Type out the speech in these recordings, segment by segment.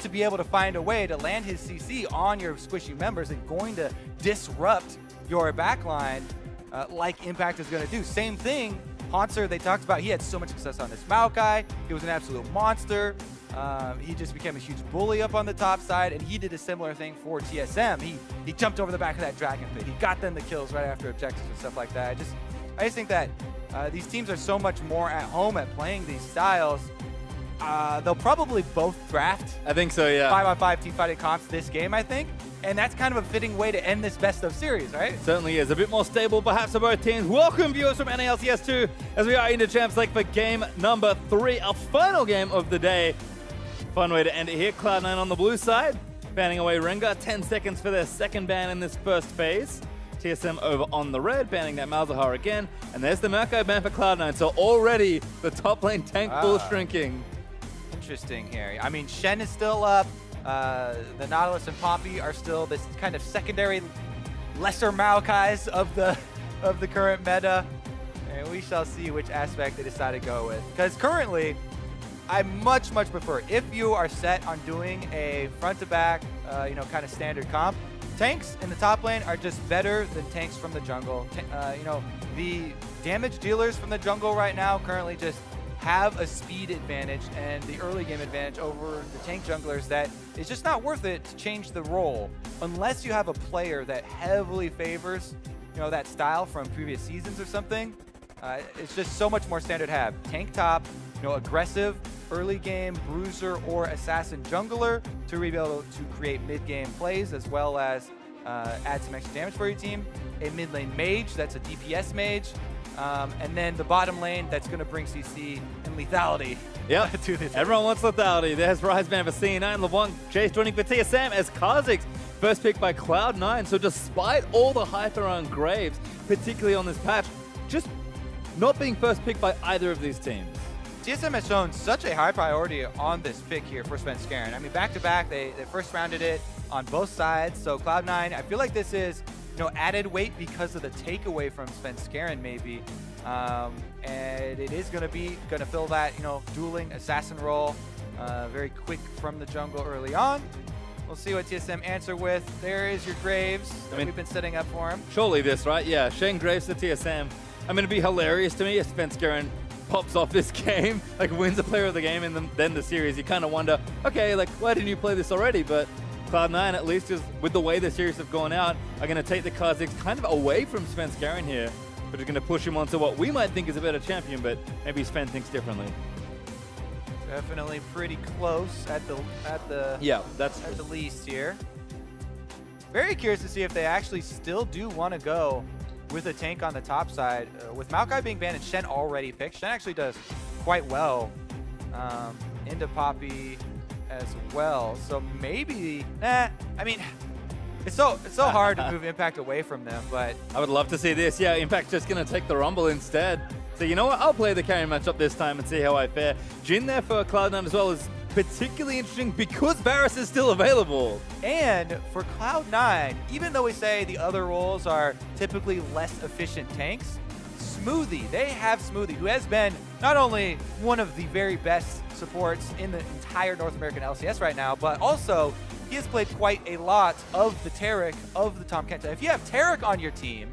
to be able to find a way to land his CC on your squishy members and going to disrupt your backline like Impact is going to do. Same thing, Haunter, they talked about, he had so much success on this Maokai. He was an absolute monster. He just became a huge bully up on the top side, and he did a similar thing for TSM. He jumped over the back of that Dragon Pit. He got them the kills right after objectives and stuff like that. I just think that these teams are so much more at home at playing these styles. They'll probably both draft. I think so, yeah. 5-on-5 team-fighting comps this game, I think. And that's kind of a fitting way to end this best of series, right? It certainly is. A bit more stable, perhaps, for both teams. Welcome, viewers from LCS 2, as we are into Champs League for game number 3, our final game of the day. Fun way to end it here. Cloud9 on the blue side, banning away Rengar. 10 seconds for their second ban in this first phase. TSM over on the red, banning that Malzahar again. And there's the Maokai ban for Cloud9. So already the top lane tank pool shrinking. Interesting here. I mean, Shen is still up. The Nautilus and Poppy are still this kind of secondary, lesser Maokais of the current meta. And we shall see which aspect they decide to go with. Because currently, I much prefer, if you are set on doing a front-to-back, kind of standard comp, tanks in the top lane are just better than tanks from the jungle. The damage dealers from the jungle right now currently just have a speed advantage and the early game advantage over the tank junglers that is just not worth it to change the role unless you have a player that heavily favors, that style from previous seasons or something. It's just so much more standard to have. Tank top, aggressive, early game bruiser or assassin jungler to be able to create mid-game plays as well as add some extra damage for your team. A mid lane mage, that's a DPS mage. And then the bottom lane, that's going to bring CC and lethality to this. Everyone wants lethality. There's Riseman for C9. LeBlanc Chase joining for TSM as Kha'Zix first pick by Cloud9. So despite all the hype around Graves, particularly on this patch, just not being first picked by either of these teams. TSM has shown such a high priority on this pick here for Svenskeren. I mean, back-to-back, they first rounded it on both sides. So Cloud9, I feel like this is added weight because of the takeaway from Svenskeren maybe. And it is going to fill that, dueling assassin role very quick from the jungle early on. We'll see what TSM answer with. There is your Graves that we've been setting up for him. Surely this, right? Yeah, Shane Graves to TSM. I mean, it'd be hilarious to me if Svenskeren pops off this game, wins a player of the game and then the series. You kind of wonder, okay, why didn't you play this already? But Cloud9, at least, is with the way the series have gone out, are going to take the Kha'Zix kind of away from Svenskeren here, but are going to push him onto what we might think is a better champion, but maybe Sven thinks differently. Definitely pretty close at the least here. Very curious to see if they actually still do want to go with a tank on the top side. With Maokai being banned and Shen already picked, Shen actually does quite well into Poppy as well. So maybe, I mean, it's so hard to move Impact away from them, but I would love to see this. Yeah, Impact's just going to take the Rumble instead. So you know what? I'll play the carry matchup this time and see how I fare. Jhin there for Cloud9 as well is particularly interesting because Varus is still available. And for Cloud9, even though we say the other roles are typically less efficient tanks, Smoothie, they have Smoothie, who has been not only one of the very best supports in the entire North American LCS right now, but also he has played quite a lot of the Taric of the Tom Kenta. If you have Taric on your team,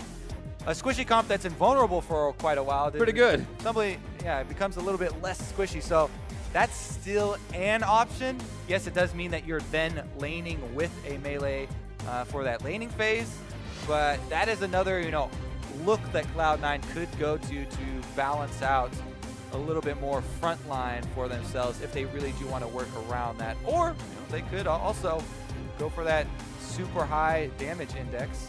a squishy comp that's invulnerable for quite a while, pretty good. It becomes a little bit less squishy. So that's still an option. Yes, it does mean that you're then laning with a melee for that laning phase, but that is another, look that Cloud9 could go to balance out a little bit more front line for themselves if they really do want to work around that. Or they could also go for that super high damage index.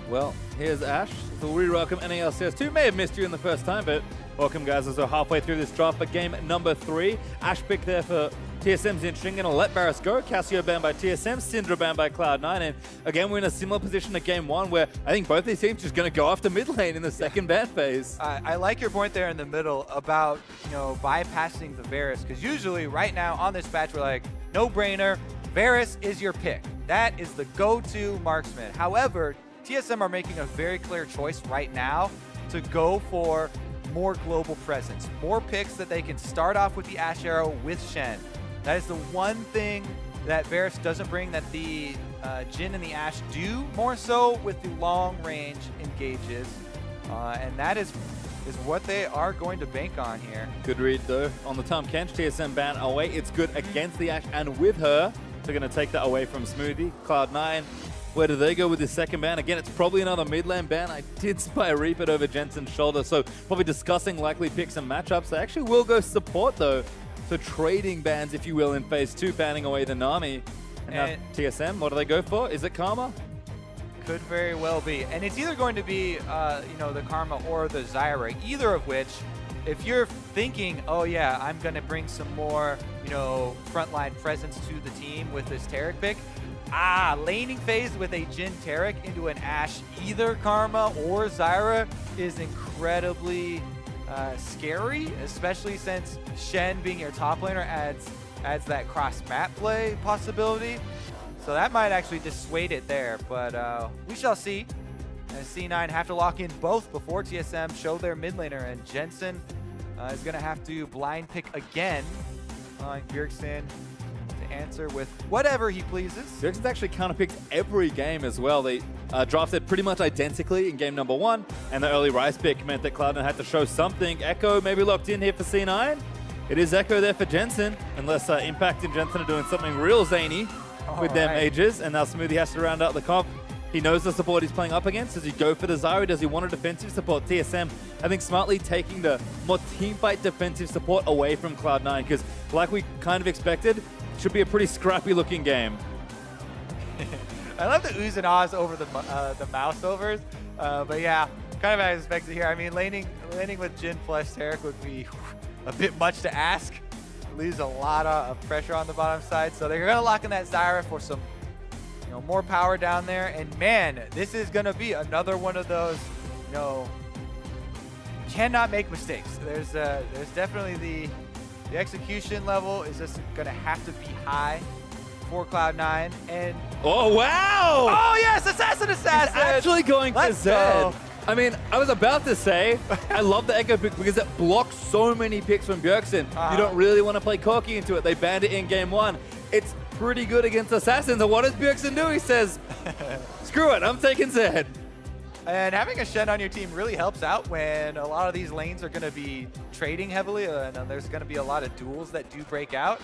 Well, here's Ash. So we welcome NALCS 2. May have missed you in the first time, but welcome, guys, as we're halfway through this draft for game number 3. Ash pick there for TSM's interesting. Going to let Varus go. Cassio banned by TSM. Syndra banned by Cloud9. And again, we're in a similar position to game 1 where I think both these teams are just going to go after mid lane in the second ban phase. I like your point there in the middle about, bypassing the Varus. Because usually right now on this patch, we're like, no brainer. Varus is your pick. That is the go-to marksman. However, TSM are making a very clear choice right now to go for more global presence, more picks that they can start off with the Ash Arrow with Shen, That is the one thing that Varus doesn't bring that the Jhin and the Ashe do, more so with the long-range engages. And that is what they are going to bank on here. Good read, though, on the Tahm Kench. TSM ban away. It's good against the Ashe and with her. They're going to take that away from Smoothie. Cloud9, where do they go with this second ban? Again, it's probably another mid-lane ban. I did spy a Reap it over Jensen's shoulder, so probably discussing likely picks and matchups. They actually will go support, though. So trading bans, if you will, in phase 2, banning away the Nami. And now TSM, what do they go for? Is it Karma? Could very well be. And it's either going to be, you know, the Karma or the Zyra, either of which, if you're thinking, oh yeah, I'm going to bring some more, you know, frontline presence to the team with this Taric pick, laning phase with a Jhin Taric into an Ashe, either Karma or Zyra, is incredibly scary, especially since Shen being your top laner adds that cross-map play possibility. So that might actually dissuade it there, but we shall see. As C9 have to lock in both before TSM show their mid laner, and Jensen is going to have to blind pick again, allowing Bjergsen to answer with whatever he pleases. Bjergsen's actually counterpicked every game as well. They drafted pretty much identically in game number 1, and the early Ryze pick meant that Cloud9 had to show something. Echo maybe locked in here for C9. It is Echo there for Jensen, unless Impact and Jensen are doing something real zany with their mages, and now Smoothie has to round out the comp. He knows the support he's playing up against. Does he go for the Zyra? Does he want a defensive support? TSM, I think, smartly taking the more teamfight defensive support away from Cloud9, because like we kind of expected, it should be a pretty scrappy looking game. I love the oohs and ahs over the mouse overs, but yeah, kind of as expected here. I mean, laning with Jhin plus Taric would be a bit much to ask. Leaves a lot of pressure on the bottom side, so they're gonna lock in that Zyra for some, you know, more power down there. And man, this is gonna be another one of those, you know, cannot make mistakes. There's definitely the execution level is just gonna have to be high for Cloud9. And oh wow! Oh yes, assassin! He's actually going for Zed. Go. I mean, I was about to say, I love the Echo pick because it blocks so many picks from Bjergsen. You don't really want to play Corki into it. They banned it in game 1. It's pretty good against Assassins. And what does Bjergsen do? He says, screw it, I'm taking Zed. And having a Shen on your team really helps out when a lot of these lanes are going to be trading heavily, and there's going to be a lot of duels that do break out.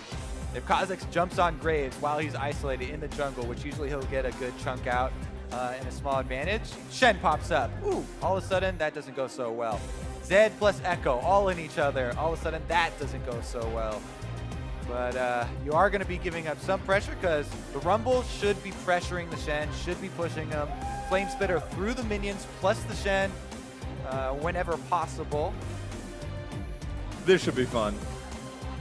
If Kha'Zix jumps on Graves while he's isolated in the jungle, which usually he'll get a good chunk out, and a small advantage, Shen pops up. Ooh, all of a sudden, that doesn't go so well. Zed plus Echo, all in each other. All of a sudden, that doesn't go so well. But you are going to be giving up some pressure because the Rumble should be pressuring the Shen, should be pushing him. Flame Spitter through the minions plus the Shen whenever possible. This should be fun.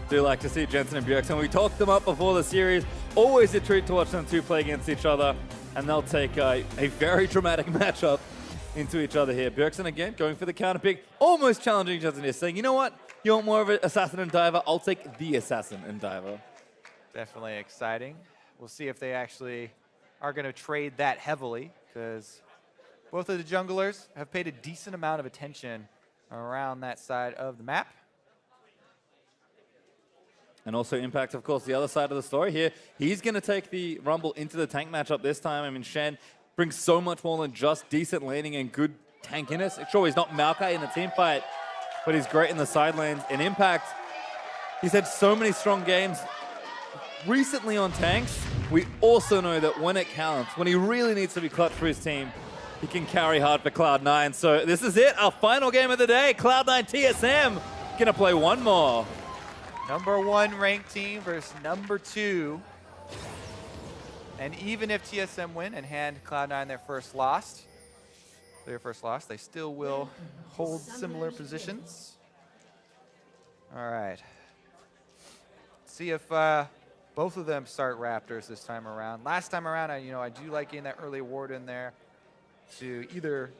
Do like to see Jensen and Bjergsen. We talked them up before the series. Always a treat to watch them two play against each other. And they'll take a very dramatic matchup into each other here. Bjergsen again going for the counter pick, almost challenging Jensen here, saying, you know what? You want more of an assassin and diver? I'll take the assassin and diver. Definitely exciting. We'll see if they actually are going to trade that heavily, because both of the junglers have paid a decent amount of attention around that side of the map. And also Impact, of course, the other side of the story here. He's going to take the Rumble into the tank matchup this time. I mean, Shen brings so much more than just decent laning and good tankiness. Sure, he's not Maokai in the team fight, but he's great in the side lanes. In Impact, he's had so many strong games recently on tanks. We also know that when it counts, when he really needs to be clutch for his team, he can carry hard for Cloud9. So this is it, our final game of the day. Cloud9 TSM going to play one more. Number 1 ranked team versus number 2. And even if TSM win and hand Cloud9 their first loss, they still will hold similar positions. All right. See if both of them start Raptors this time around. Last time around, I do like getting that early ward in there to either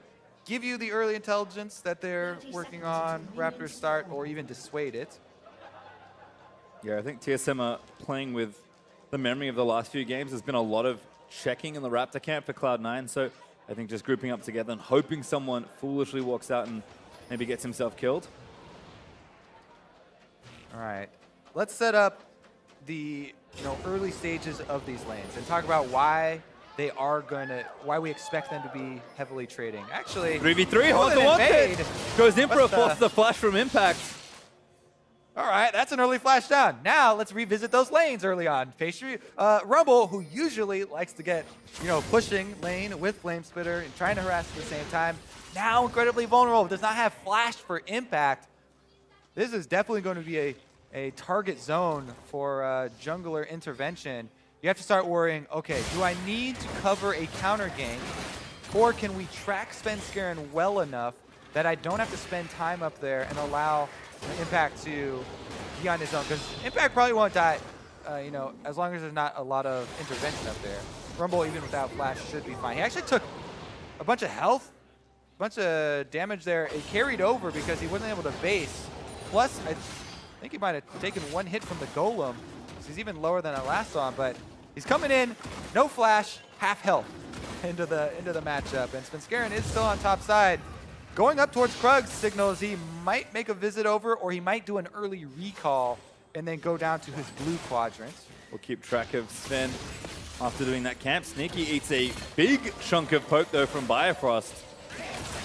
give you the early intelligence that they're working on Raptors start, or even dissuade it. Yeah, I think TSM are playing with the memory of the last few games. There's been a lot of checking in the Raptor camp for Cloud9, so I think just grouping up together and hoping someone foolishly walks out and maybe gets himself killed. All right, let's set up the early stages of these lanes and talk about why why we expect them to be heavily trading. Actually, 3v3, more than Haunter wanted. invade. Goes in for a What's force the flash from Impact. All right, that's an early flash down. Now let's revisit those lanes early on. Pastry, Rumble, who usually likes to get, pushing lane with Flame Spitter and trying to harass at the same time, now incredibly vulnerable, does not have flash for Impact. This is definitely going to be a target zone for jungler intervention. You have to start worrying, okay, do I need to cover a counter gank, or can we track Svenskeren well enough that I don't have to spend time up there and allow Impact to be on his own? Because Impact probably won't die, as long as there's not a lot of intervention up there. Rumble, even without flash, should be fine. He actually took a bunch of health, a bunch of damage there. It carried over because he wasn't able to base. Plus, I think he might have taken one hit from the Golem. So he's even lower than I last saw him, but he's coming in, no flash, half health into the matchup. And Svenskeren is still on top side. Going up towards Krug signals he might make a visit over, or he might do an early recall and then go down to his blue quadrant. We'll keep track of Sven after doing that camp. Sneaky eats a big chunk of poke, though, from Bifrost.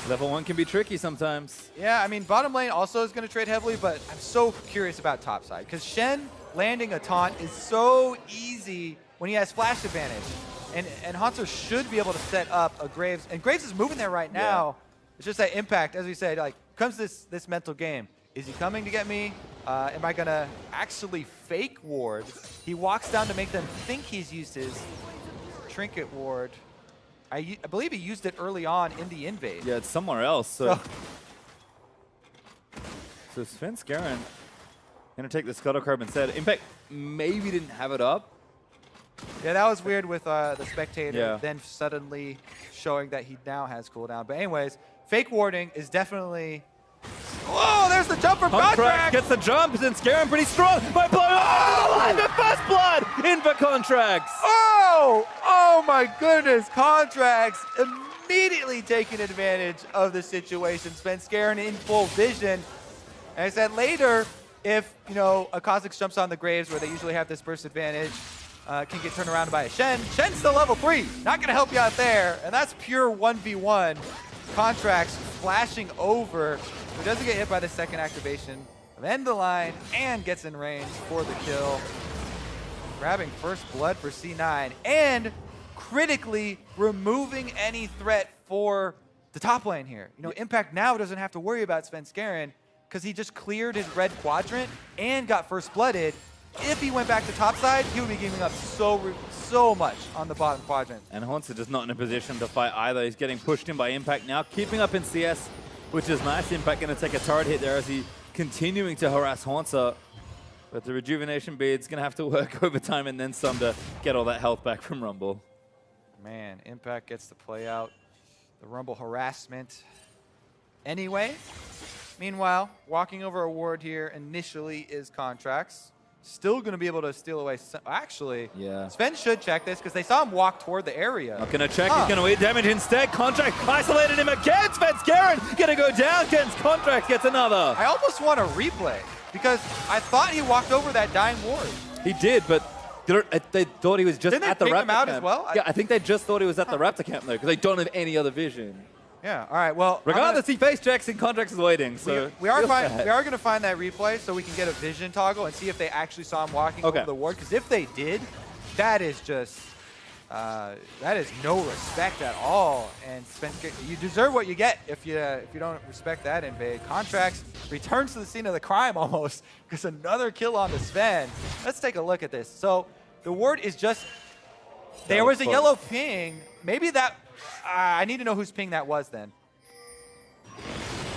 Level 1 can be tricky sometimes. Yeah, I mean, bottom lane also is going to trade heavily, but I'm so curious about top side, because Shen landing a taunt is so easy when he has flash advantage. And Haunter should be able to set up a Graves, and Graves is moving there right now. Yeah. It's just that Impact, as we said, like, comes this mental game. Is he coming to get me? Am I going to actually fake ward? He walks down to make them think he's used his trinket ward. I believe he used it early on in the invade. Yeah, it's somewhere else. So Svenskeren going to take the Scuttle Curb instead. Impact maybe didn't have it up. Yeah, that was weird with the spectator then suddenly showing that he now has cooldown. But anyways, fake warding is definitely... Whoa, there's the jump from Contract! Gets the jump, Svenskeren pretty strong by blowing off the first blood in for Contracts. Oh my goodness, Contracts immediately taking advantage of the situation. Svenskeren in full vision. And I said later, if, a Kha'Zix jumps on the Graves where they usually have this burst advantage, can get turned around by a Shen. Shen's still level 3. Not going to help you out there. And that's pure 1v1. Contracts flashing over. Who doesn't get hit by the second activation of End the Line and gets in range for the kill. Grabbing first blood for C9 and critically removing any threat for the top lane here. Impact now doesn't have to worry about Svenskeren because he just cleared his red quadrant and got first blooded. If he went back to top side, he would be giving up so much on the bottom quadrant. And Haunter just not in a position to fight either. He's getting pushed in by Impact now, keeping up in CS, which is nice. Impact going to take a turret hit there as he continuing to harass Haunter. But the rejuvenation bead's going to have to work overtime and then some to get all that health back from Rumble. Man, Impact gets to play out the Rumble harassment anyway. Meanwhile, walking over a ward here initially is Contracts. Still going to be able to steal away. Actually, Sven should check this because they saw him walk toward the area. Not going to check. He's going to eat damage instead. Contract isolated him again. Svenskeren going to go down against Contract. Gets another. I almost want a replay because I thought he walked over that dying ward. He did, but they thought he was just at the Raptor him out camp. As well? Yeah, I think they just thought he was at the Raptor camp though because they don't have any other vision. Yeah. All right. Well, regardless, he face checks and Contracts is waiting. So we are going to find that replay so we can get a vision toggle and see if they actually saw him walking over the ward. Because if they did, that is just that is no respect at all. And you deserve what you get if you don't respect that invade. Contracts returns to the scene of the crime almost because another kill on the Sven. Let's take a look at this. So the ward is just there was a yellow ping. Maybe that. I need to know whose ping that was then.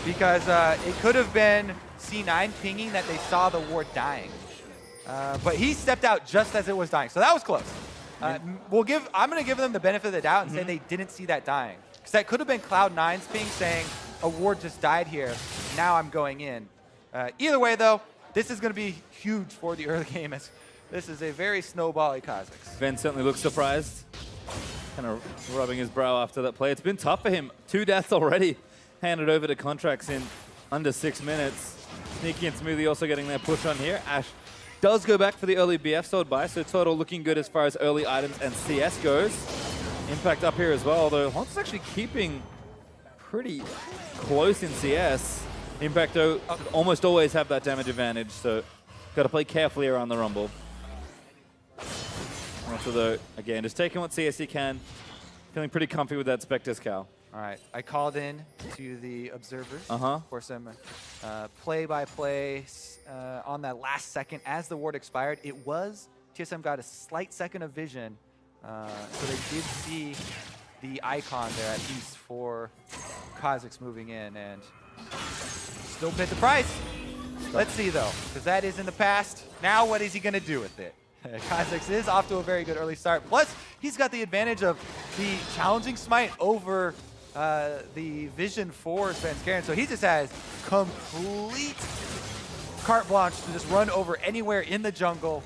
Because it could have been C9 pinging that they saw the ward dying. But he stepped out just as it was dying. So that was close. I'm going to give them the benefit of the doubt and say they didn't see that dying. Because that could have been Cloud9's ping saying, a ward just died here. Now I'm going in. Either way, though, this is going to be huge for the early game. As this is a very snowbally Kha'Zix. Sven certainly looks surprised. Kind of rubbing his brow after that play. It's been tough for him. 2 deaths already handed over to Contracts in under 6 minutes. Sneaky and Smoothie also getting their push on here. Ash does go back for the early BF sold buy, so total looking good as far as early items and CS goes. Impact up here as well, though Haunter's actually keeping pretty close in CS. Impact, though, almost always have that damage advantage, so got to play carefully around the Rumble. Also, though, again, just taking what CS he can. Feeling pretty comfy with that Spectre's Cow. All right, I called in to the observers for some play-by-play on that last second as the ward expired. It was, TSM got a slight second of vision, so they did see the icon there at least for Kazakhs moving in, and still paid the price. Let's see though, because that is in the past. Now what is he going to do with it? Kazakhs is off to a very good early start. Plus, he's got the advantage of the challenging smite over the vision for Svenskeren. So he just has complete carte blanche to just run over anywhere in the jungle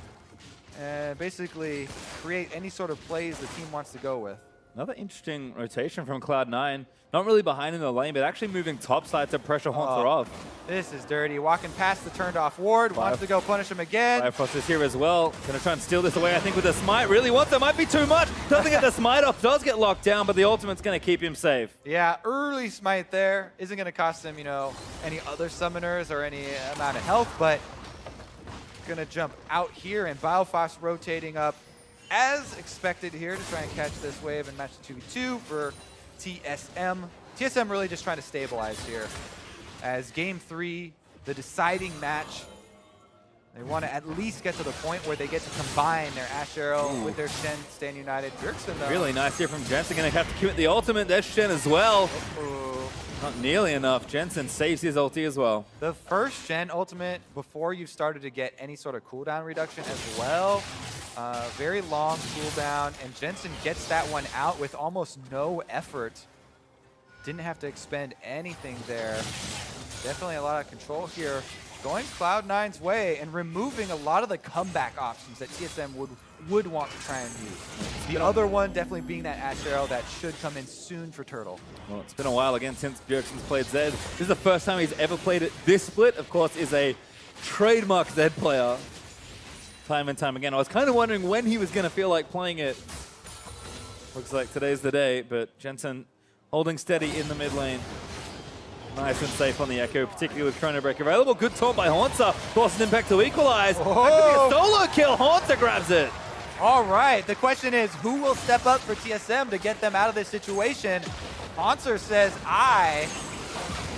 and basically create any sort of plays the team wants to go with. Another interesting rotation from Cloud9. Not really behind in the lane, but actually moving topside to pressure Haunter off. This is dirty. Walking past the turned off ward, wants to go punish him again. Bifrost is here as well. Gonna try and steal this away, I think, with the smite. Really wants it, might be too much. Doesn't get the smite off, does get locked down, but the ultimate's gonna keep him safe. Yeah, early smite there. Isn't gonna cost him, you know, any other summoners or any amount of health, but gonna jump out here, and Biofrost rotating up as expected here to try and catch this wave and match the 2v2 for TSM. TSM really just trying to stabilize here. As game 3, the deciding match, they want to at least get to the point where they get to combine their Ash Arrow with their Shen, stand united. Bjergsen, though. Really nice here from Jensen. Gonna have to commit the ultimate. There's Shen as well. Not nearly enough. Jensen saves his ulti as well. The first Shen ultimate before you've started to get any sort of cooldown reduction as well. Very long cooldown, and Jensen gets that one out with almost no effort. Didn't have to expend anything there. Definitely a lot of control here. Going Cloud9's way and removing a lot of the comeback options that TSM would want to try and use. The other one definitely being that Ash Arrow that should come in soon for Turtle. Well, it's been a while again since Bjergsen's played Zed. This is the first time he's ever played it. This split, of course, is a trademark Zed player. Time and time again. I was kind of wondering when he was going to feel like playing it. Looks like today's the day, but Jensen holding steady in the mid lane. Nice and safe on the Echo, particularly with Chrono Break available. Good taunt by Haunter. Forcing Impact to equalize. That could be a solo kill. Haunter grabs it. All right. The question is, who will step up for TSM to get them out of this situation? Haunter says,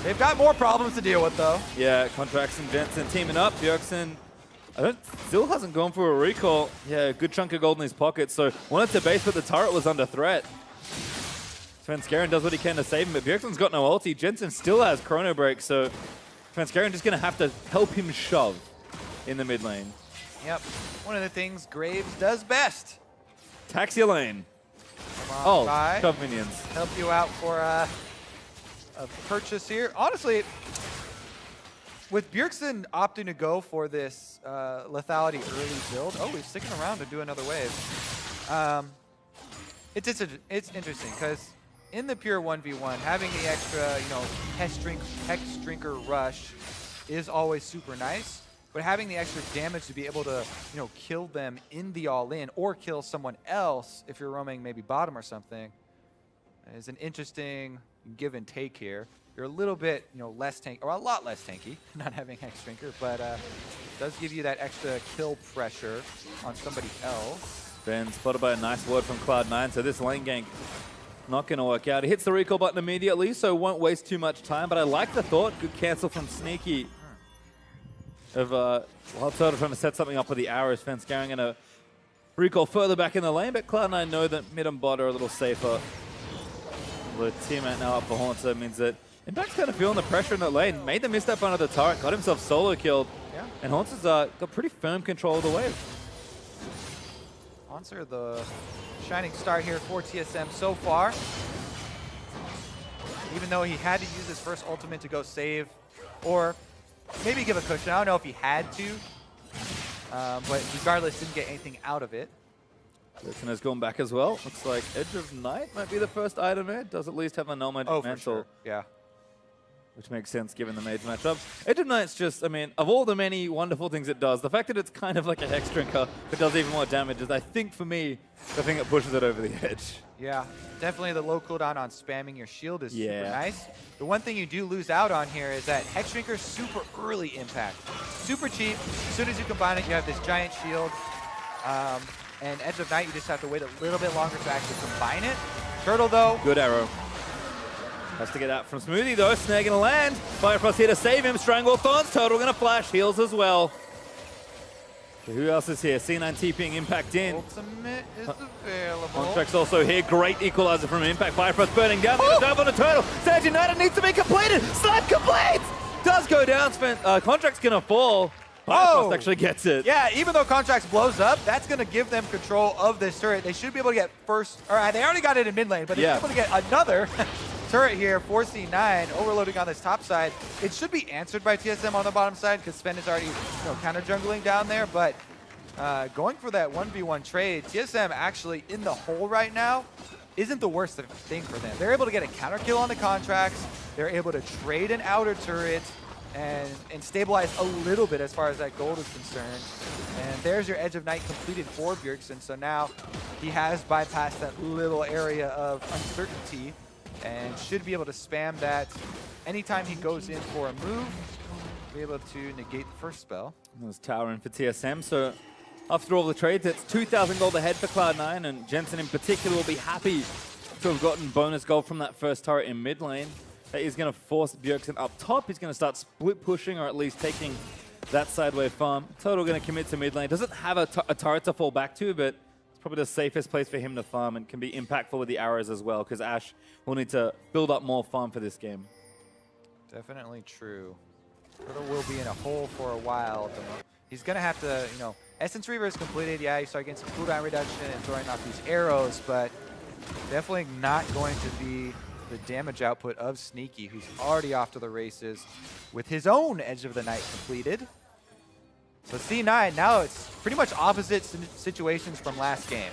They've got more problems to deal with, though. Yeah, Contracts and Jensen teaming up. Bjergsen still hasn't gone for a recall. Yeah, a good chunk of gold in his pocket, so wanted to base, but the turret was under threat. Svenskeren does what he can to save him, but Bjergsen's got no ulti. Jensen still has Chrono Break, so Svenskeren just going to have to help him shove in the mid lane. Yep. One of the things Graves does best. Taxi lane. Come on, shove minions. Help you out for a purchase here. Honestly, with Bjergsen opting to go for this lethality early build, he's sticking around to do another wave. It's interesting because in the pure 1v1, having the extra, Hex Drinker rush is always super nice, but having the extra damage to be able to, kill them in the all-in or kill someone else if you're roaming maybe bottom or something is an interesting give and take here. You're a little bit, less tanky, or a lot less tanky, not having Hex Drinker, but does give you that extra kill pressure on somebody else. Ben spotted by a nice ward from Cloud9, so this lane gank not going to work out. He hits the recall button immediately, so won't waste too much time, but I like the thought. Good cancel from Sneaky of Wild Turtle trying to set something up with the arrows. Svenskeren going to recall further back in the lane, but Cloud9 know that mid and bot are a little safer. The teammate now up for Haunter means that Impact's kind of feeling the pressure in that lane. Made the misstep under the turret, got himself solo killed, and Haunter's got pretty firm control of the wave. Haunter, the shining star here for TSM so far. Even though he had to use his first ultimate to go save, or maybe give a cushion. I don't know if he had to, but regardless, didn't get anything out of it. Bjergsen has gone back as well. Looks like Edge of Night might be the first item here. Does at least have a Nomad mantle. For sure. Yeah. which makes sense given the mage matchup. Edge of Night's just, I mean, of all the many wonderful things it does, the fact that it's kind of like a Hex Drinker that does even more damage is, I think, for me, the thing that pushes it over the edge. Yeah, definitely the low cooldown on spamming your shield is super Yeah. nice. The one thing you do lose out on here is that Hex Drinker's super early impact. Super cheap. As soon as you combine it, you have this giant shield. And Edge of Night, you just have to wait a little bit longer to actually combine it. Turtle, though. Good arrow. Has to get out from Smoothie, though. Snag gonna land. Firefrost here to save him. Strangle Thorns. Turtle gonna flash. Heals as well. So who else is here? C9 TPing Impact in. Ultimate is available. Contract's also here. Great equalizer from Impact. Firefrost burning down. Gonna dive on the Turtle. Sage United needs to be completed. Slap complete! Does go down. Contract's gonna fall. Firefrost actually gets it. Yeah, even though Contracts blows up, that's going to give them control of this turret. They should be able to get first, or they already got it in mid lane, but they're able to get another turret here for C9, overloading on this top side. It should be answered by TSM on the bottom side because Sven is already counter jungling down there, but going for that 1v1 trade, TSM actually in the hole right now isn't the worst thing for them. They're able to get a counter kill on the Contracts. They're able to trade an outer turret and stabilize a little bit as far as that gold is concerned. And there's your Edge of Night completed for Bjergsen. So now he has bypassed that little area of uncertainty and should be able to spam that anytime he goes in for a move, be able to negate the first spell. There's tower in for TSM. So after all the trades, it's 2,000 gold ahead for Cloud9, and Jensen in particular will be happy to have gotten bonus gold from that first turret in mid lane. That is going to force Bjergsen up top. He's going to start split pushing, or at least taking that sideway farm. Total going to commit to mid lane. Doesn't have a turret to fall back to, but it's probably the safest place for him to farm and can be impactful with the arrows as well, because Ashe will need to build up more farm for this game. Definitely true. Turtle will be in a hole for a while. He's going to have to, Essence Reaver is completed. Yeah, you start getting some cooldown reduction and throwing off these arrows, but definitely not going to be the damage output of Sneaky, who's already off to the races with his own Edge of the Night completed. So C9, now it's pretty much opposite situations from last game.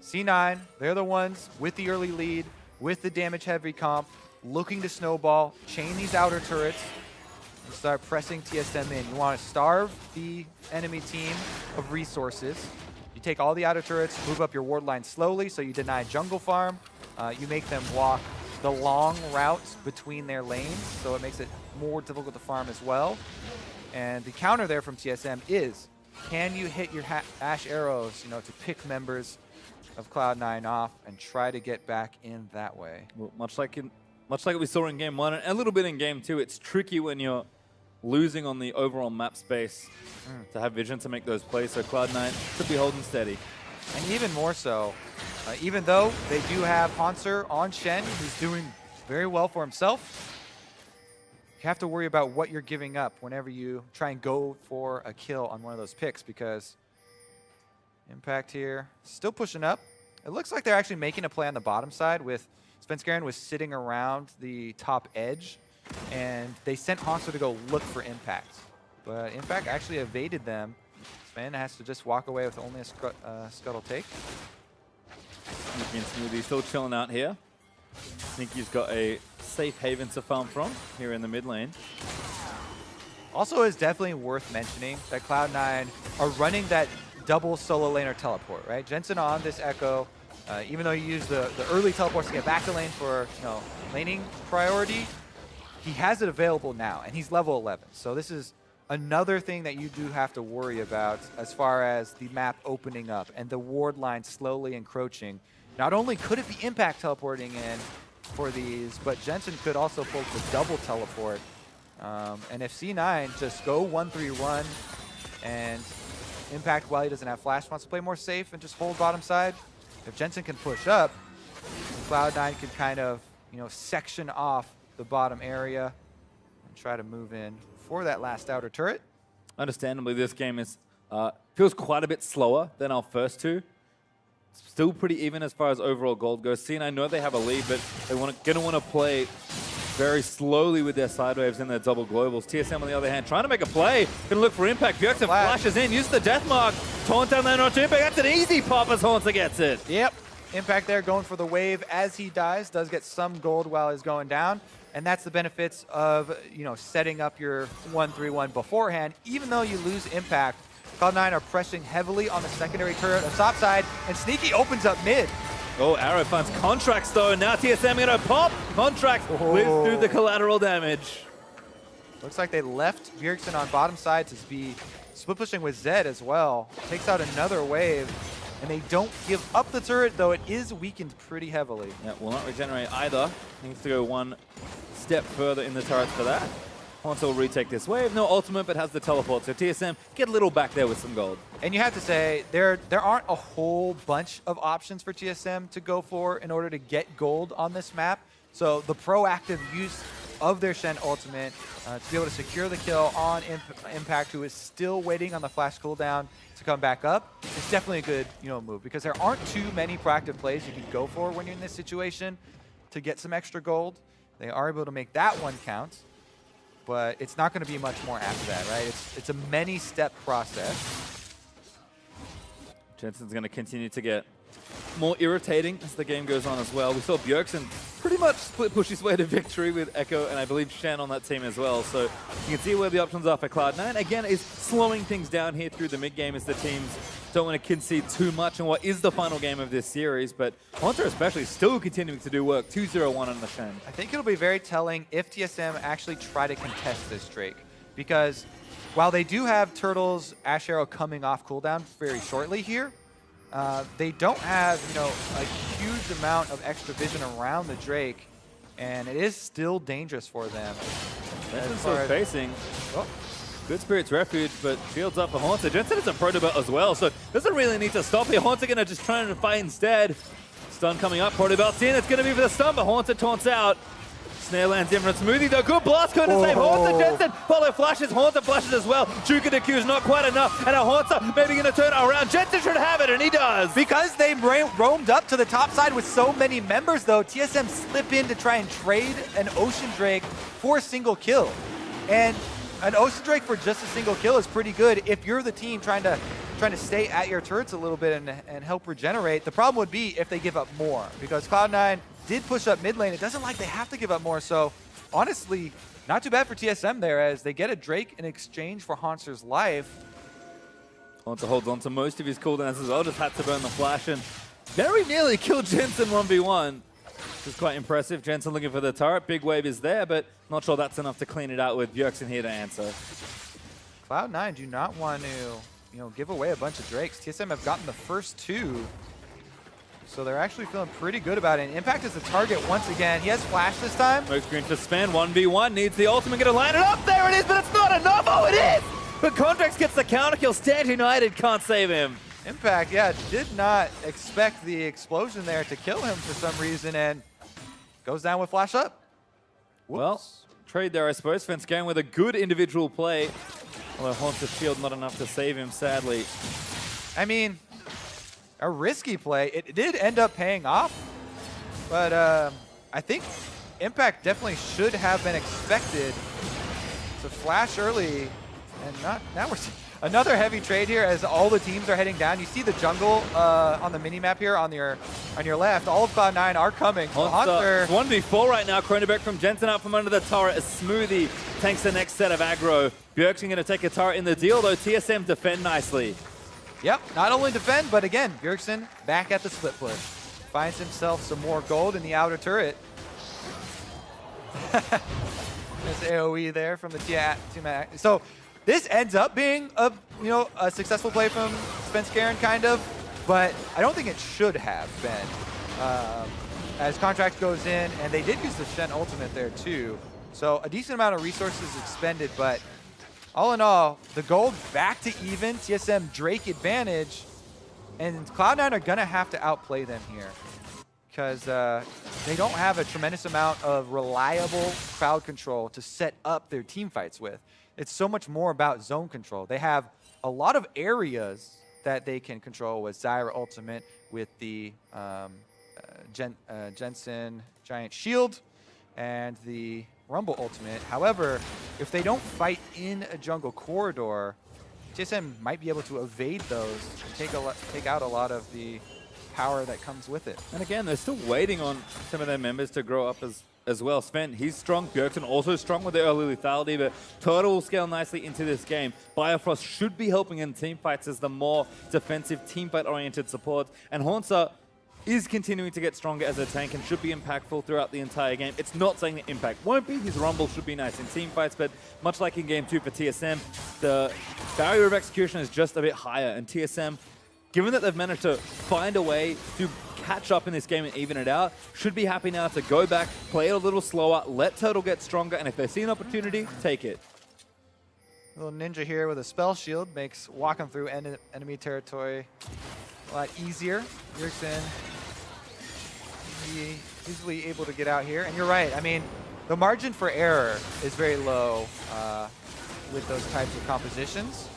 C9, they're the ones with the early lead, with the damage-heavy comp, looking to snowball, chain these outer turrets, and start pressing TSM in. You want to starve the enemy team of resources. You take all the outer turrets, move up your ward line slowly so you deny jungle farm. You make them walk the long routes between their lanes, so it makes it more difficult to farm as well. And the counter there from TSM is, can you hit your Ashe arrows, to pick members of Cloud9 off and try to get back in that way? Well, much like we saw in Game 1, and a little bit in Game 2, it's tricky when you're losing on the overall map space to have vision to make those plays, so Cloud9 should be holding steady. And even more so, even though they do have Hanser on Shen, who's doing very well for himself, you have to worry about what you're giving up whenever you try and go for a kill on one of those picks, because Impact here, still pushing up. It looks like they're actually making a play on the bottom side with Svenskeren was sitting around the top edge, and they sent Hanser to go look for Impact. But Impact actually evaded them. Sven has to just walk away with only a scuttle take. Sneaky and Smoothie still chilling out here. Sneaky's got a safe haven to farm from here in the mid lane. Also, is definitely worth mentioning that Cloud9 are running that double solo laner teleport, right? Jensen on this Echo, even though you use the early teleports to get back to lane for laning priority, he has it available now, and he's level 11. So this is another thing that you do have to worry about as far as the map opening up and the ward line slowly encroaching. Not only could it be Impact teleporting in for these, but Jensen could also pull the double teleport. And if C9 just go 1-3-1 and Impact, while he doesn't have flash, wants to play more safe and just hold bottom side, if Jensen can push up, Cloud9 can kind of section off the bottom area and try to move in for that last outer turret. Understandably, this game is feels quite a bit slower than our first two. Still pretty even as far as overall gold goes. C9 know they have a lead, but they're going to want to play very slowly with their side waves and their double globals. TSM on the other hand trying to make a play. Going to look for Impact. Bjergsen flashes in, uses the death mark. Taunt down there onto Impact. That's an easy pop as Haunter gets it. Yep. Impact there going for the wave as he dies. Does get some gold while he's going down. And that's the benefits of, you know, setting up your 1-3-1 beforehand. Even though you lose impact, Cloud9 are pressing heavily on the secondary turret on top side, and Sneaky opens up mid. Oh, Arrow finds Contracts though, and now TSM gonna pop. Contracts lives through the collateral damage. Looks like they left Bjergsen on bottom side to be split pushing with Zed as well. Takes out another wave, and they don't give up the turret, though it is weakened pretty heavily. Yeah, will not regenerate either. Needs to go one step further in the turrets for that. Haunter will retake this wave. No ultimate, but has the teleport. So TSM get a little back there with some gold. And you have to say, there aren't a whole bunch of options for TSM to go for in order to get gold on this map. So the proactive use of their Shen ultimate to be able to secure the kill on Impact, who is still waiting on the flash cooldown to come back up, is definitely a good, you know, move, because there aren't too many proactive plays you can go for when you're in this situation to get some extra gold. They are able to make that one count, but it's not going to be much more after that, right? It's a many-step process. Jensen's going to continue to get more irritating as the game goes on as well. We saw Bjergsen pretty much split push his way to victory with Echo and I believe Shen on that team as well. So you can see where the options are for Cloud9. Again, is slowing things down here through the mid game as the teams don't want to concede too much in what is the final game of this series. But Haunter especially still continuing to do work. 2-0-1 on the Shen. I think it'll be very telling if TSM actually try to contest this Drake, because while they do have Turtle's Ash Arrow coming off cooldown very shortly here, they don't have, you know, a huge amount of extra vision around the Drake, and it is still dangerous for them. Jensen's still facing. Oh. Good Spirit's Refuge, but shields up for Haunter. Jensen is a Protobelt as well, so doesn't really need to stop here. Haunter gonna just try to fight instead. Stun coming up, Protobelt's in. It's gonna be for the stun, but Haunter taunts out. Snare lands in from Smoothie though. Good blast code to save Haunter. Jensen follow flashes. Haunter flashes as well. Juka to Q's not quite enough. And a Haunter maybe going to turn it around. Jensen should have it, and he does. Because they roamed up to the top side with so many members though, TSM slip in to try and trade an Ocean Drake for a single kill. And an Ocean Drake for just a single kill is pretty good if you're the team trying to stay at your turrets a little bit and help regenerate. The problem would be if they give up more, because Cloud9 did push up mid lane. It doesn't like they have to give up more, so honestly, not too bad for TSM there as they get a Drake in exchange for Haunter's life. Haunter holds on to most of his cooldowns as well, just had to burn the flash and very nearly killed Jensen 1v1. Which is quite impressive. Jensen looking for the turret. Big wave is there, but not sure that's enough to clean it out with Bjergsen here to answer. Cloud9 do not want to, you know, give away a bunch of Drakes. TSM have gotten the first two, so they're actually feeling pretty good about it. And Impact is the target once again. He has flash this time. Smoke screen for Span. 1v1 needs the ultimate. Gonna line it up. There it is, but it's not enough. Oh, it is! But Contracts gets the counter kill. Stand United can't save him. Impact, yeah, did not expect the explosion there to kill him for some reason, and goes down with flash up. Whoops. Well, trade there, I suppose. Fence going with a good individual play. Although Haunter's shield not enough to save him, sadly. I mean, a risky play. It did end up paying off, but I think Impact definitely should have been expected to flash early, and now we're seeing another heavy trade here as all the teams are heading down. You see the jungle on the mini-map here on your left. All of Cloud9 are coming. Haunter 1v4 right now. Kronenberg from Jensen out from under the turret. A Smoothie tanks the next set of aggro. Bjergsen going to take a turret in the deal, though TSM defend nicely. Yep, not only defend, but again, Bjergsen back at the split push. Finds himself some more gold in the outer turret. There's AoE there from the team. So this ends up being a successful play from Spence Karen, kind of, but I don't think it should have been. As Contract goes in, and they did use the Shen ultimate there too. So a decent amount of resources expended, but all in all, the gold back to even, TSM Drake advantage, and Cloud9 are gonna have to outplay them here because they don't have a tremendous amount of reliable crowd control to set up their team fights with. It's so much more about zone control. They have a lot of areas that they can control with Zyra ultimate, with the Jensen Giant Shield, and the Rumble ultimate. However, if they don't fight in a jungle corridor, TSM might be able to evade those and take out a lot of the power that comes with it. And again, they're still waiting on some of their members to grow up as as well. Sven, he's strong. Bjergsen also strong with the early lethality, but Turtle will scale nicely into this game. Biofrost should be helping in team fights as the more defensive, team fight-oriented support. And Haunter is continuing to get stronger as a tank and should be impactful throughout the entire game. It's not saying that Impact won't be. His Rumble should be nice in team fights, but much like in Game 2 for TSM, the barrier of execution is just a bit higher. And TSM, given that they've managed to find a way to catch up in this game and even it out, should be happy now to go back, play it a little slower, let Turtle get stronger, and if they see an opportunity, take it. Little Ninja here with a spell shield makes walking through enemy territory a lot easier. Bjergsen easily able to get out here. And you're right, I mean, the margin for error is very low with those types of compositions.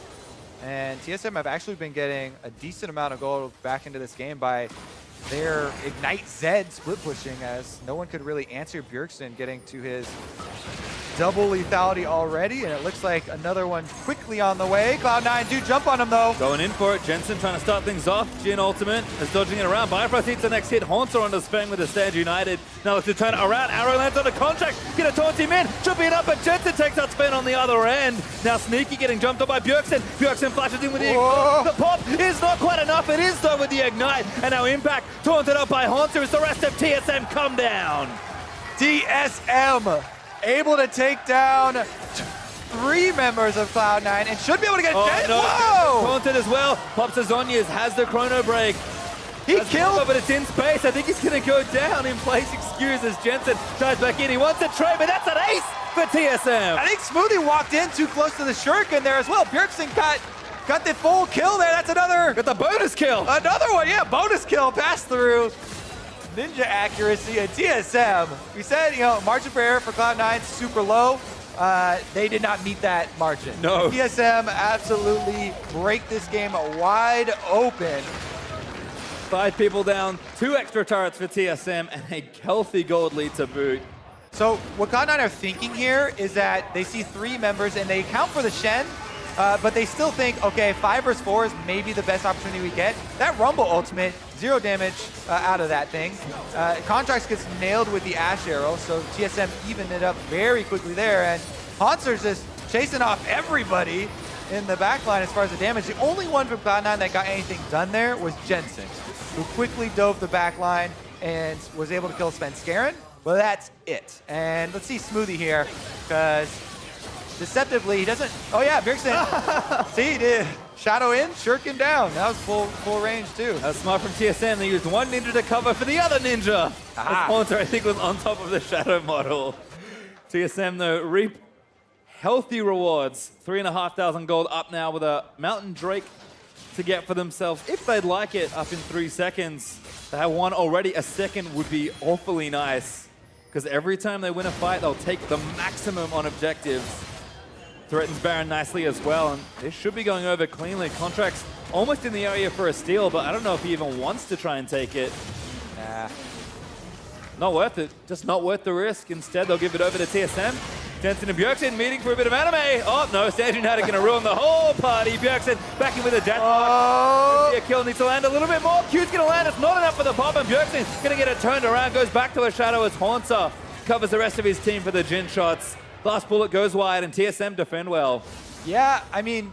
And TSM have actually been getting a decent amount of gold back into this game by their Ignite Zed split pushing, as no one could really answer Bjergsen getting to his double lethality already, and it looks like another one quickly on the way. Cloud9 do jump on him though. Going in for it, Jensen trying to start things off. Jin ultimate is dodging it around. Bifrost hits the next hit. Haunter onto Speng with the Stand United. Now looks to turn it around. Arrow lands on a contract. Get a taunt him in. Tripping it up, but Jensen takes out Speng on the other end. Now Sneaky getting jumped on by Bjergsen. Bjergsen flashes in with the Ignite. The pop is not quite enough. It is though with the Ignite. And now Impact taunted up by Haunter as the rest of TSM come down. TSM able to take down 3 members of Cloud9 and should be able to get dead. No, Whoa! taunted as well. Pops Zonyas has the chrono break. He killed. But it's in space. I think he's going to go down in place. Excuses. Jensen tries back in. He wants a trade, but that's an ace for TSM. I think Smoothie walked in too close to the Shuriken there as well. Bjergsen got the full kill there. That's another. Got the bonus kill. Another one, yeah. Bonus kill, pass through. Ninja accuracy at TSM. We said, you know, margin for error for Cloud9 super low. They did not meet that margin. No. TSM absolutely break this game wide open. 5 people down, 2 extra turrets for TSM, and a healthy gold lead to boot. So what Cloud9 are thinking here is that they see 3 members and they account for the Shen, but they still think, okay, 5 versus 4 is maybe the best opportunity we get. That Rumble ultimate, 0 damage out of that thing. Contracts gets nailed with the Ash Arrow, so TSM evened it up very quickly there, and Haunter's just chasing off everybody in the backline as far as the damage. The only one from Cloud9 that got anything done there was Jensen, who quickly dove the backline and was able to kill Svenskeren. Well, that's it. And let's see Smoothie here, because deceptively he doesn't. Oh yeah, Bjergsen. See, he did. Shadow in, Shuriken down. That was full range too. That was smart from TSM. They used one ninja to cover for the other ninja. Haunter, I think, was on top of the Shadow model. TSM, though, reap healthy rewards. 3,500 gold up now with a Mountain Drake to get for themselves, if they'd like it, up in 3 seconds. They have one already. A second would be awfully nice, because every time they win a fight, they'll take the maximum on objectives. Threatens Baron nicely as well, and this should be going over cleanly. Contract's almost in the area for a steal, but I don't know if he even wants to try and take it. Nah. Not worth it. Just not worth the risk. Instead, they'll give it over to TSM. Jensen and Bjergsen meeting for a bit of anime. Oh, no, Stand United going to ruin the whole party. Bjergsen back in with a death mark. A kill needs to land a little bit more. Q's going to land. It's not enough for the pop, and Bjergsen's going to get it turned around. Goes back to a Shadow as Haunter covers the rest of his team for the Jin shots. Last bullet goes wide, and TSM defend well. Yeah, I mean,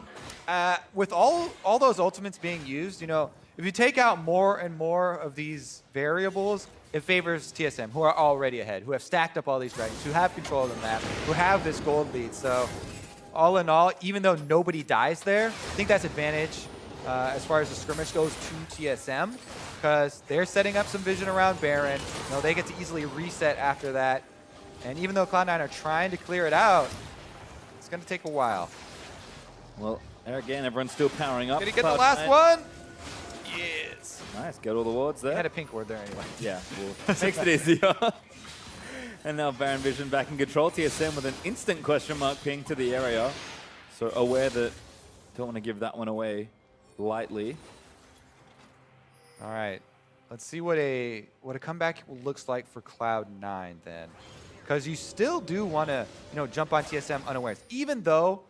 with all those ultimates being used, you know, if you take out more and more of these variables, it favors TSM, who are already ahead, who have stacked up all these dragons, who have control of the map, who have this gold lead. So all in all, even though nobody dies there, I think that's advantage as far as the skirmish goes to TSM, because they're setting up some vision around Baron. You know, they get to easily reset after that. And even though Cloud9 are trying to clear it out, it's going to take a while. Well, there again, everyone's still powering up. Did he get the last one? Yes. Nice, get all the wards there. He had a pink ward there anyway. Yeah, well, makes it easier. And now Baron Vision back in control. TSM with an instant question mark ping to the area. So aware that don't want to give that one away lightly. All right, let's see what a comeback looks like for Cloud9 then, because you still do want to jump on TSM unawares, even though,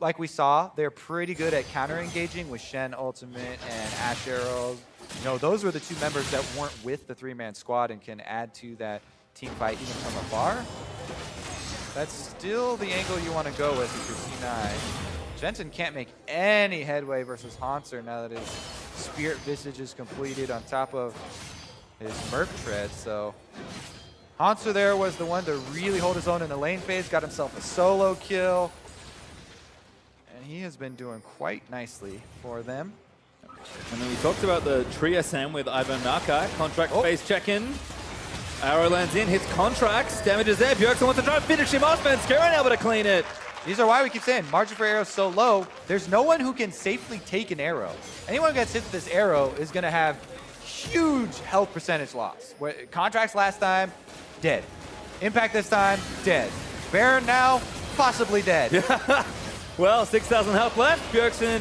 like we saw, they're pretty good at counter engaging with Shen ultimate and Ash arrows. You know, those were the 2 members that weren't with the 3-man squad and can add to that team fight even from afar. That's still the angle you want to go with if you're C9. Jensen can't make any headway versus Hanser now that his Spirit Visage is completed on top of his Merc Tread. So Hanser there was the one to really hold his own in the lane phase, got himself a solo kill. And he has been doing quite nicely for them. And then we talked about the TSM with Ivan Nakai. Contract phase check-in. Arrow lands in, hits contracts, damages there. Bjergsen wants to try and finish him off, and Skaren able to clean it. These are why we keep saying margin for arrows so low. There's no one who can safely take an arrow. Anyone who gets hit with this arrow is going to have huge health percentage loss. Contracts last time, dead. Impact this time, dead. Baron now, possibly dead. Well, 6,000 health left. Bjergsen,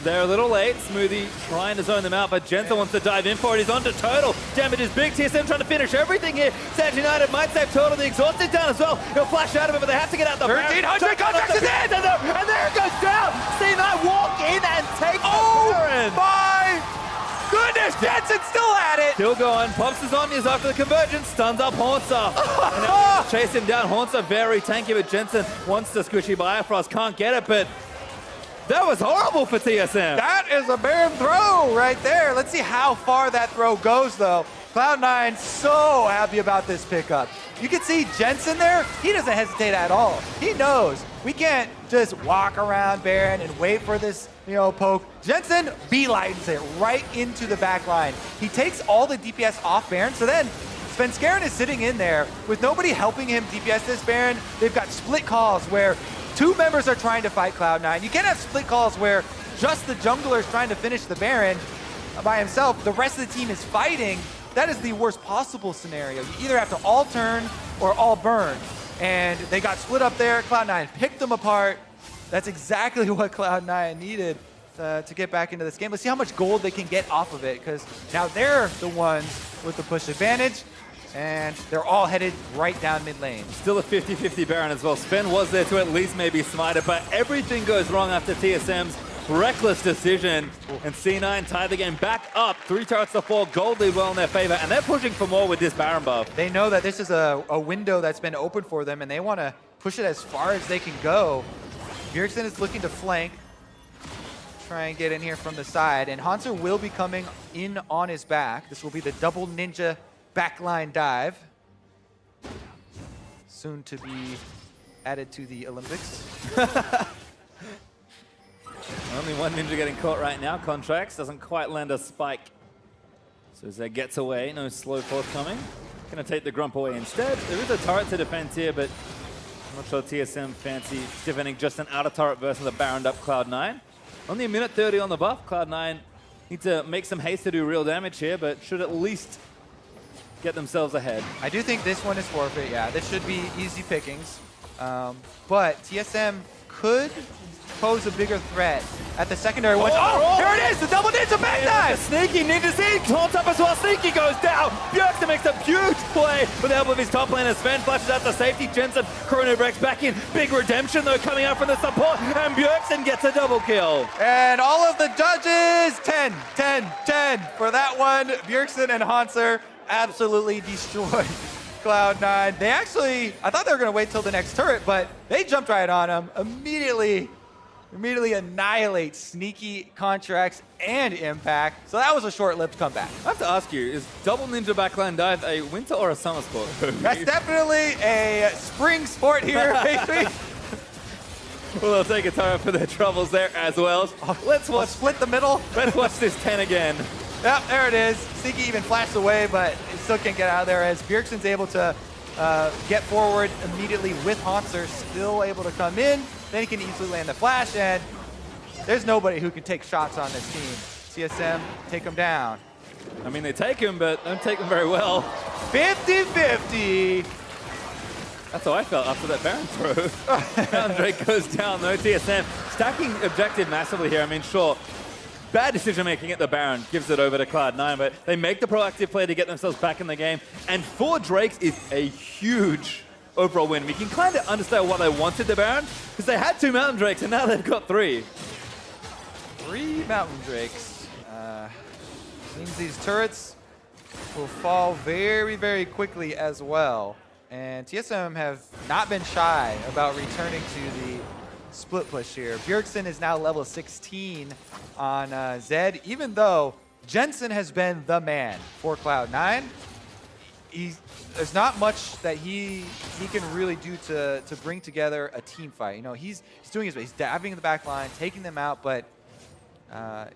they're a little late. Smoothie trying to zone them out, but Jensen wants to dive in for it. He's on to Turtle. Damage is big. TSM trying to finish everything here. Sand United might save Turtle. The exhaust is down as well. He'll flash out of it, but they have to get out the 1,300 contracts is in! And there it goes down. C9 walk in and take the Baron. My goodness, Jensen still at it! Still going. Pops his Omnias after the convergence. Stuns up Haunter. Chase him down. Haunter very tanky, but Jensen wants to squishy Bifrost. Can't get it, but that was horrible for TSM. That is a Baron throw right there. Let's see how far that throw goes, though. Cloud9 so happy about this pickup. You can see Jensen there. He doesn't hesitate at all. He knows we can't just walk around Baron and wait for this, poke. Jensen beelines it right into the back line. He takes all the DPS off Baron, so then Svenskeren is sitting in there with nobody helping him DPS this Baron. They've got split calls where two members are trying to fight Cloud9. You can't have split calls where just the jungler is trying to finish the Baron by himself. The rest of the team is fighting. That is the worst possible scenario. You either have to all turn or all burn. And they got split up there. Cloud9 picked them apart. That's exactly what Cloud9 needed to get back into this game. Let's see how much gold they can get off of it, because now they're the ones with the push advantage. And they're all headed right down mid lane. Still a 50-50 Baron as well. Sven was there to at least maybe smite it, but everything goes wrong after TSM's reckless decision. And C9 tie the game back up. 3 turrets to 4, gold lead well in their favor, and they're pushing for more with this Baron buff. They know that this is a window that's been open for them, and they want to push it as far as they can go. Bjergsen is looking to flank, try and get in here from the side, and Hanser will be coming in on his back. This will be the double ninja backline dive, soon to be added to the Olympics. Only one ninja getting caught right now. Contracts doesn't quite land a spike. So Zed gets away, no slow forthcoming. Gonna take the Grump away instead. There is a turret to defend here, but I'm not sure TSM fancy defending just an outer turret versus a Baroned up Cloud9. Only a minute 30 on the buff. Cloud9 need to make some haste to do real damage here, but should at least get themselves ahead. I do think this one is forfeit, yeah. This should be easy pickings. But TSM could pose a bigger threat at the secondary one. Oh, here it is, the double ninja back dive! Sneaky ninja seed, taunts up as well. Sneaky goes down. Bjergsen makes a huge play with the help of his top laner. Sven flashes out the safety. Jensen, Chrono Breaks back in. Big redemption though coming out from the support, and Bjergsen gets a double kill. And all of the judges, 10, 10, 10 for that one. Bjergsen and Hanser absolutely destroyed Cloud9. They actually, I thought they were going to wait till the next turret, but they jumped right on him. Immediately annihilate Sneaky, Contracts, and Impact. So that was a short-lived comeback. I have to ask you, is double ninja backline dive a winter or a summer sport? That's definitely a spring sport here, baby. Well, they'll take a turret for their troubles there as well. Let's watch. Split the middle. Let's watch this 10 again. Yep, there it is. Sneaky even flashed away, but he still can't get out of there as Bjergsen's able to get forward immediately with Hanser, still able to come in. Then he can easily land the flash, and there's nobody who can take shots on this team. TSM, take him down. I mean, they take him, but don't take him very well. 50-50. That's how I felt after that Baron throw. Drake goes down though. TSM stacking objective massively here. I mean, sure, bad decision making at the Baron gives it over to Cloud9, but they make the proactive play to get themselves back in the game. And for Drakes is a huge overall win. We can kind of understand why they wanted the Baron, because they had 2 Mountain Drakes and now they've got 3. 3 Mountain Drakes. Means these turrets will fall very, very quickly as well. And TSM have not been shy about returning to the split push here. Bjergsen is now level 16 on Zed, even though Jensen has been the man for Cloud9. There's not much that he can really do to bring together a team fight. You know, he's doing his best. He's dabbing in the back line, taking them out, but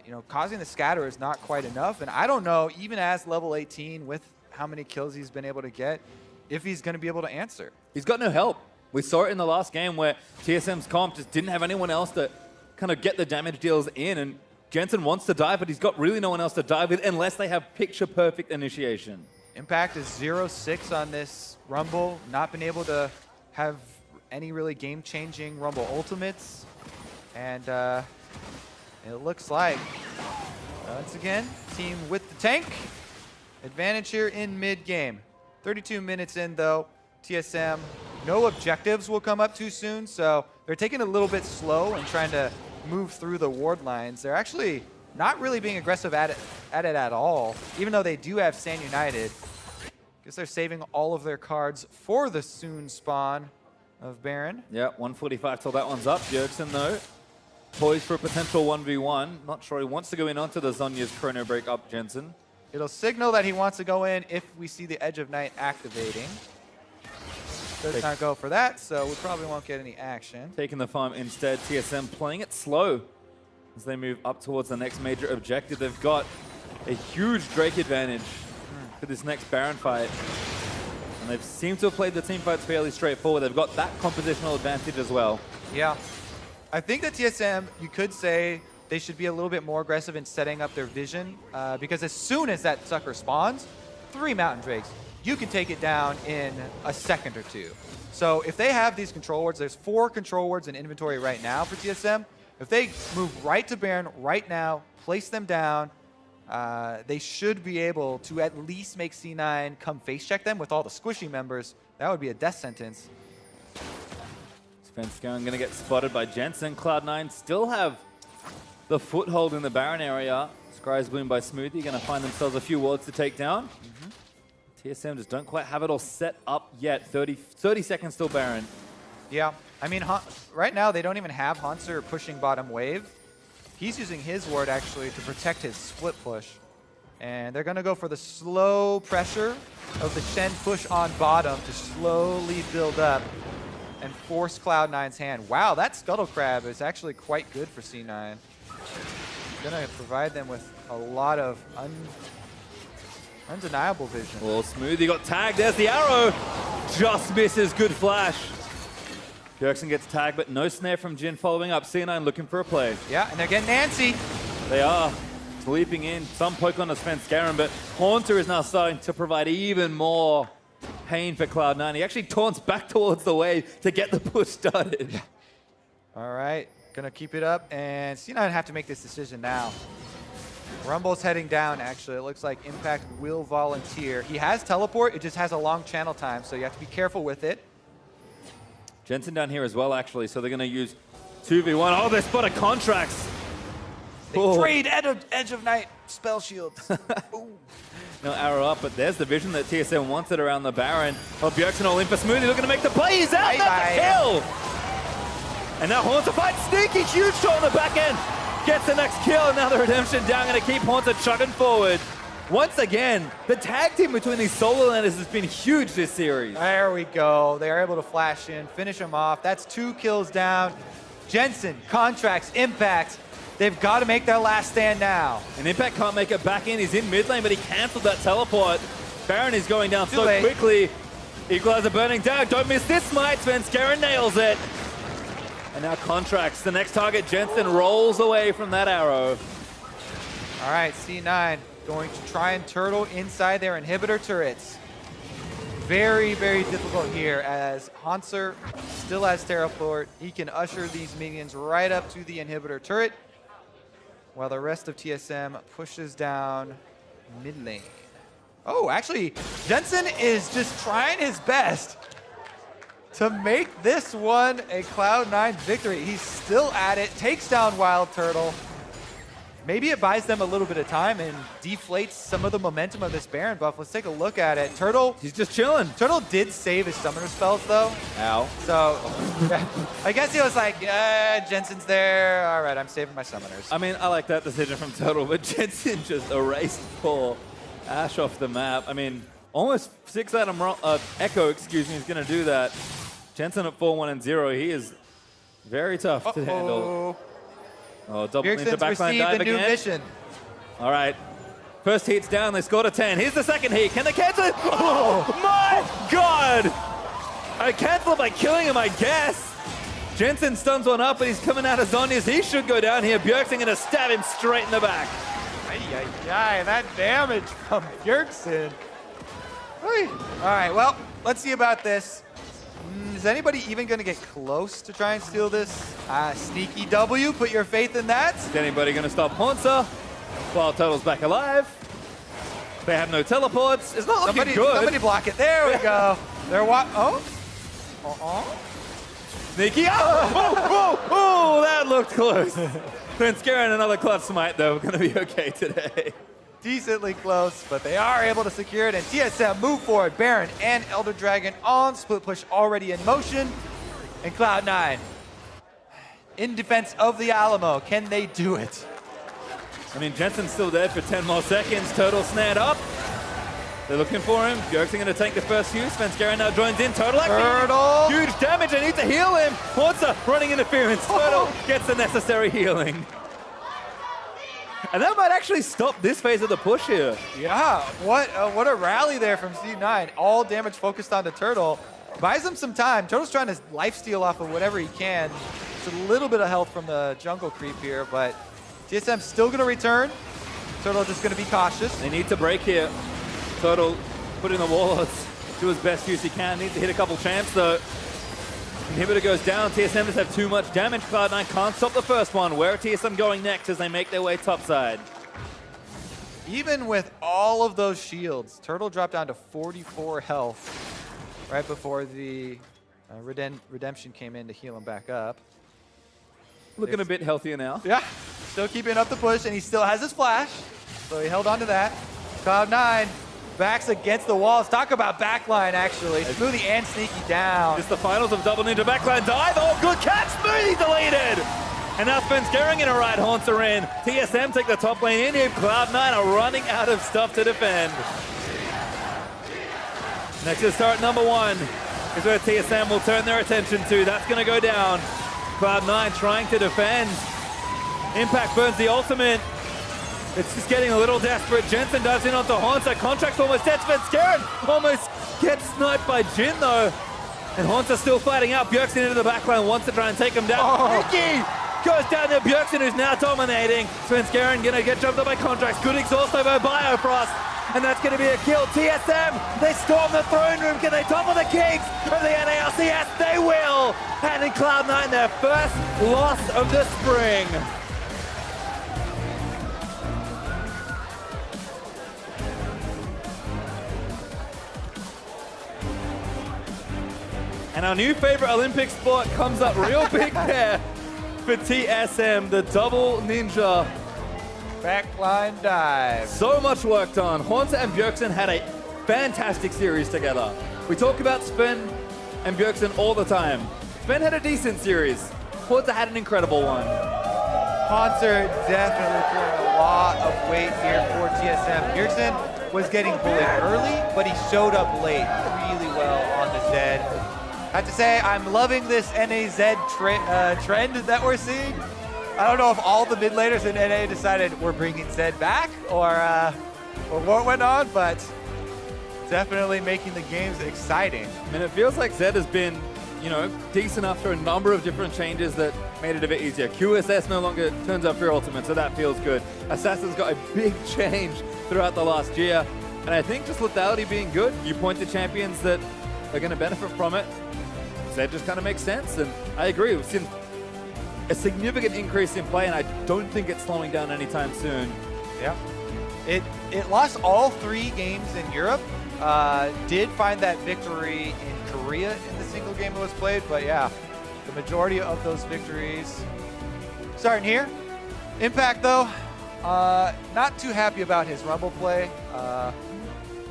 you know, causing the scatter is not quite enough. And I don't know, even as level 18, with how many kills he's been able to get, if he's going to be able to answer. He's got no help. We saw it in the last game where TSM's comp just didn't have anyone else to kind of get the damage deals in, and Jensen wants to dive, but he's got really no one else to dive with unless they have picture-perfect initiation. Impact is 0-6 on this Rumble. Not been able to have any really game-changing Rumble ultimates. And it looks like, once again, team with the tank. Advantage here in mid-game. 32 minutes in, though. TSM, no objectives will come up too soon, so they're taking it a little bit slow and trying to move through the ward lines. They're actually not really being aggressive at it at all, even though they do have Stand United. Guess they're saving all of their cards for the soon spawn of Baron. Yeah, 145 till that one's up. Bjergsen, though, poised for a potential 1v1. Not sure he wants to go in onto the Zhonya's chrono break up Jensen. It'll signal that he wants to go in if we see the Edge of Night activating. Does not go for that, so we probably won't get any action. Taking the farm instead. TSM playing it slow as they move up towards the next major objective. They've got a huge Drake advantage for this next Baron fight. And they've seemed to have played the team fights fairly straightforward. They've got that compositional advantage as well. Yeah. I think that TSM, you could say, they should be a little bit more aggressive in setting up their vision, because as soon as that sucker spawns, 3 Mountain Drakes, you can take it down in a second or two. So if they have these control wards, there's 4 control wards in inventory right now for TSM. If they move right to Baron right now, place them down, they should be able to at least make C9 come face check them with all the squishy members. That would be a death sentence. Svenskeren going to get spotted by Jensen. Cloud9 still have the foothold in the Baron area. Scry's bloom by Smoothie, going to find themselves a few wards to take down. TSM just don't quite have it all set up yet. 30 seconds till Baron. Yeah, I mean, right now they don't even have Hanser pushing bottom wave. He's using his ward actually to protect his split push. And they're going to go for the slow pressure of the Shen push on bottom to slowly build up and force Cloud9's hand. Wow, that Scuttle Crab is actually quite good for C9. Going to provide them with a lot of undeniable vision. Well, Smoothie got tagged. There's the arrow. Just misses. Good flash. Bjergsen gets tagged, but no snare from Jin following up. C9 looking for a play. Yeah, and they're getting Nancy. They are. Leaping in. Some poke on the Svenskeren, but Haunter is now starting to provide even more pain for Cloud9. He actually taunts back towards the wave to get the push started. All right. Gonna keep it up, and C9 have to make this decision now. Rumble's heading down, actually. It looks like Impact will volunteer. He has teleport, it just has a long channel time, so you have to be careful with it. Jensen down here as well, actually, so they're gonna use 2v1. Oh, they spotted contracts. They trade Edge of Night spell shields. No arrow up, but there's the vision that TSM wanted around the Baron. Oh, Bjergsen all in for Smoothie, looking to make the play. He's out, that's a kill! And now Haunter fights sneaky, huge shot on the back end. Gets the next kill, and now the redemption down, gonna keep Haunter chugging forward. Once again, the tag team between these solo landers has been huge this series. There we go. They are able to flash in, finish him off. That's 2 kills down. Jensen, Contracts, Impact. They've got to make their last stand now. And Impact can't make it back in. He's in mid lane, but he canceled that teleport. Baron is going down so quickly. Equalizer burning down. Don't miss this smite. Svenskeren nails it. And now Contracts, the next target. Jensen rolls away from that arrow. All right, C9 going to try and turtle inside their inhibitor turrets. Very, very difficult here as Hanser still has teleport. He can usher these minions right up to the inhibitor turret while the rest of TSM pushes down mid lane. Oh, actually, Jensen is just trying his best to make this one a Cloud9 victory. He's still at it, takes down Wild Turtle. maybe it buys them a little bit of time and deflates some of the momentum of this Baron buff. Let's take a look at it. Turtle, He's just chilling. Turtle did save his summoner spells though. Ow. So yeah, I guess he was like, yeah, Jensen's there. All right, I'm saving my summoners. I mean, I like that decision from Turtle, but Jensen just erased poor Ash off the map. I mean, almost 6 Adam Echo, excuse me, is going to do that. Jensen at 4-1-0. He is very tough to handle. Oh, double into Bjergsen's backline dive received a new again. mission. All right. First heat's down. They scored a 10. Here's the second heat. Can they cancel it? Oh, my God. I cancel it by killing him, I guess. Jensen stuns one up, and he's coming out of Zhonya's. He should go down here. Bjergsen going to stab him straight in the back. Ay, that damage from Bjergsen. All right, well, let's see about this. Is anybody even going to get close to try and steal this? Sneaky W, put your faith in that. Is anybody going to stop Haunter? While Turtle's back alive. They have no teleports. It's not looking good. Somebody block it. There we go. They're what? Oh? Sneaky. Oh, that looked close. Svenskeren, another clutch smite, though. We're going to be okay today. Decently close, but they are able to secure it. And TSM move forward. Baron and Elder Dragon on. Split push already in motion. And Cloud9 in defense of the Alamo. Can they do it? I mean, Jensen's still dead for 10 more seconds. Turtle snared up. They're looking for him. Bjergsen going to take the first use. Svenskeren now joins in. Turtle actually huge damage. I need to heal him. Haunter running interference. Turtle gets the necessary healing. And that might actually stop this phase of the push here. Yeah, what a rally there from C9. All damage focused on the Turtle. Buys him some time. Turtle's trying to lifesteal off of whatever he can. It's a little bit of health from the jungle creep here, but TSM's still going to return. Turtle just going to be cautious. They need to break here. Turtle putting the warlords to his best use he can. Needs to hit a couple champs though. Inhibitor goes down. TSM just have too much damage. Cloud9 can't stop the first one. Where are TSM going next as they make their way topside? Even with all of those shields, Turtle dropped down to 44 health right before the Redemption came in to heal him back up. Looking a bit healthier now. Yeah, still keeping up the push, and he still has his flash, so he held on to that. Cloud9 backs against the walls. Talk about backline, actually. Smoothie and Sneaky down. It's the finals of Double Ninja backline dive. Oh, good catch. Smoothie deleted. And now Svenskeren in a right Haunter in. TSM take the top lane in here. Cloud9 are running out of stuff to defend. Next to start number 1 is where TSM will turn their attention to. That's going to go down. Cloud9 trying to defend. Impact burns the ultimate. It's just getting a little desperate. Jensen dives in onto Haunter. Contract's almost dead. Svenskeren almost gets sniped by Jin though. And Haunter's still fighting out. Bjergsen into the backline wants to try and take him down. Ricky goes down there. Bjergsen who's now dominating. Svenskeren gonna get jumped up by Contracts. Good exhaust over Biofrost. And that's gonna be a kill. TSM, they storm the throne room. Can they topple the kings of the NALCS? They will. And in Cloud9, their first loss of the spring. And our new favorite Olympic sport comes up real big there for TSM, the double ninja. Backline dive. So much work done. Haunter and Bjergsen had a fantastic series together. We talk about Sven and Bjergsen all the time. Sven had a decent series. Haunter had an incredible one. Haunter definitely pulling a lot of weight here for TSM. Bjergsen was getting bullied early, but he showed up late really well on the Zed. I have to say, I'm loving this NAZ trend that we're seeing. I don't know if all the mid laners in NA decided we're bringing Zed back or what went on, but definitely making the games exciting. I mean, it feels like Zed has been, you know, decent after a number of different changes that made it a bit easier. QSS no longer turns up for ultimate, so that feels good. Assassin's got a big change throughout the last year. And I think just lethality being good, you point to champions that are going to benefit from it. Zed just kind of makes sense, and I agree. We've seen a significant increase in play, and I don't think it's slowing down anytime soon. Yeah. It lost all 3 games in Europe. Did find that victory in Korea in the single game that was played, but yeah, the majority of those victories starting here. Impact though, Not too happy about his Rumble play.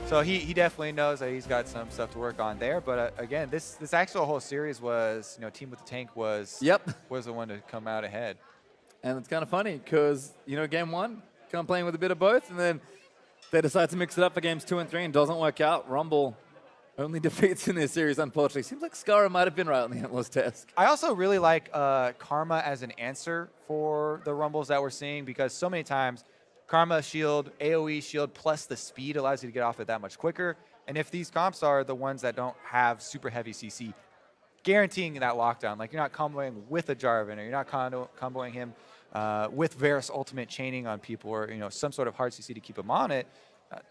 So he definitely knows that he's got some stuff to work on there. But again, this actual whole series was, Team with the Tank was the one to come out ahead. And it's kind of funny because, game one, kind of playing with a bit of both, and then they decide to mix it up for games 2 and 3 and doesn't work out. Rumble only defeats in this series, unfortunately. Seems like Skara might have been right on the Endless Test. I also really like Karma as an answer for the Rumbles that we're seeing, because so many times Karma shield, AoE shield, plus the speed allows you to get off it that much quicker. And if these comps are the ones that don't have super heavy CC, guaranteeing that lockdown, like you're not comboing with a Jarvan, or you're not comboing him with Varus ultimate chaining on people, or some sort of hard CC to keep him on it,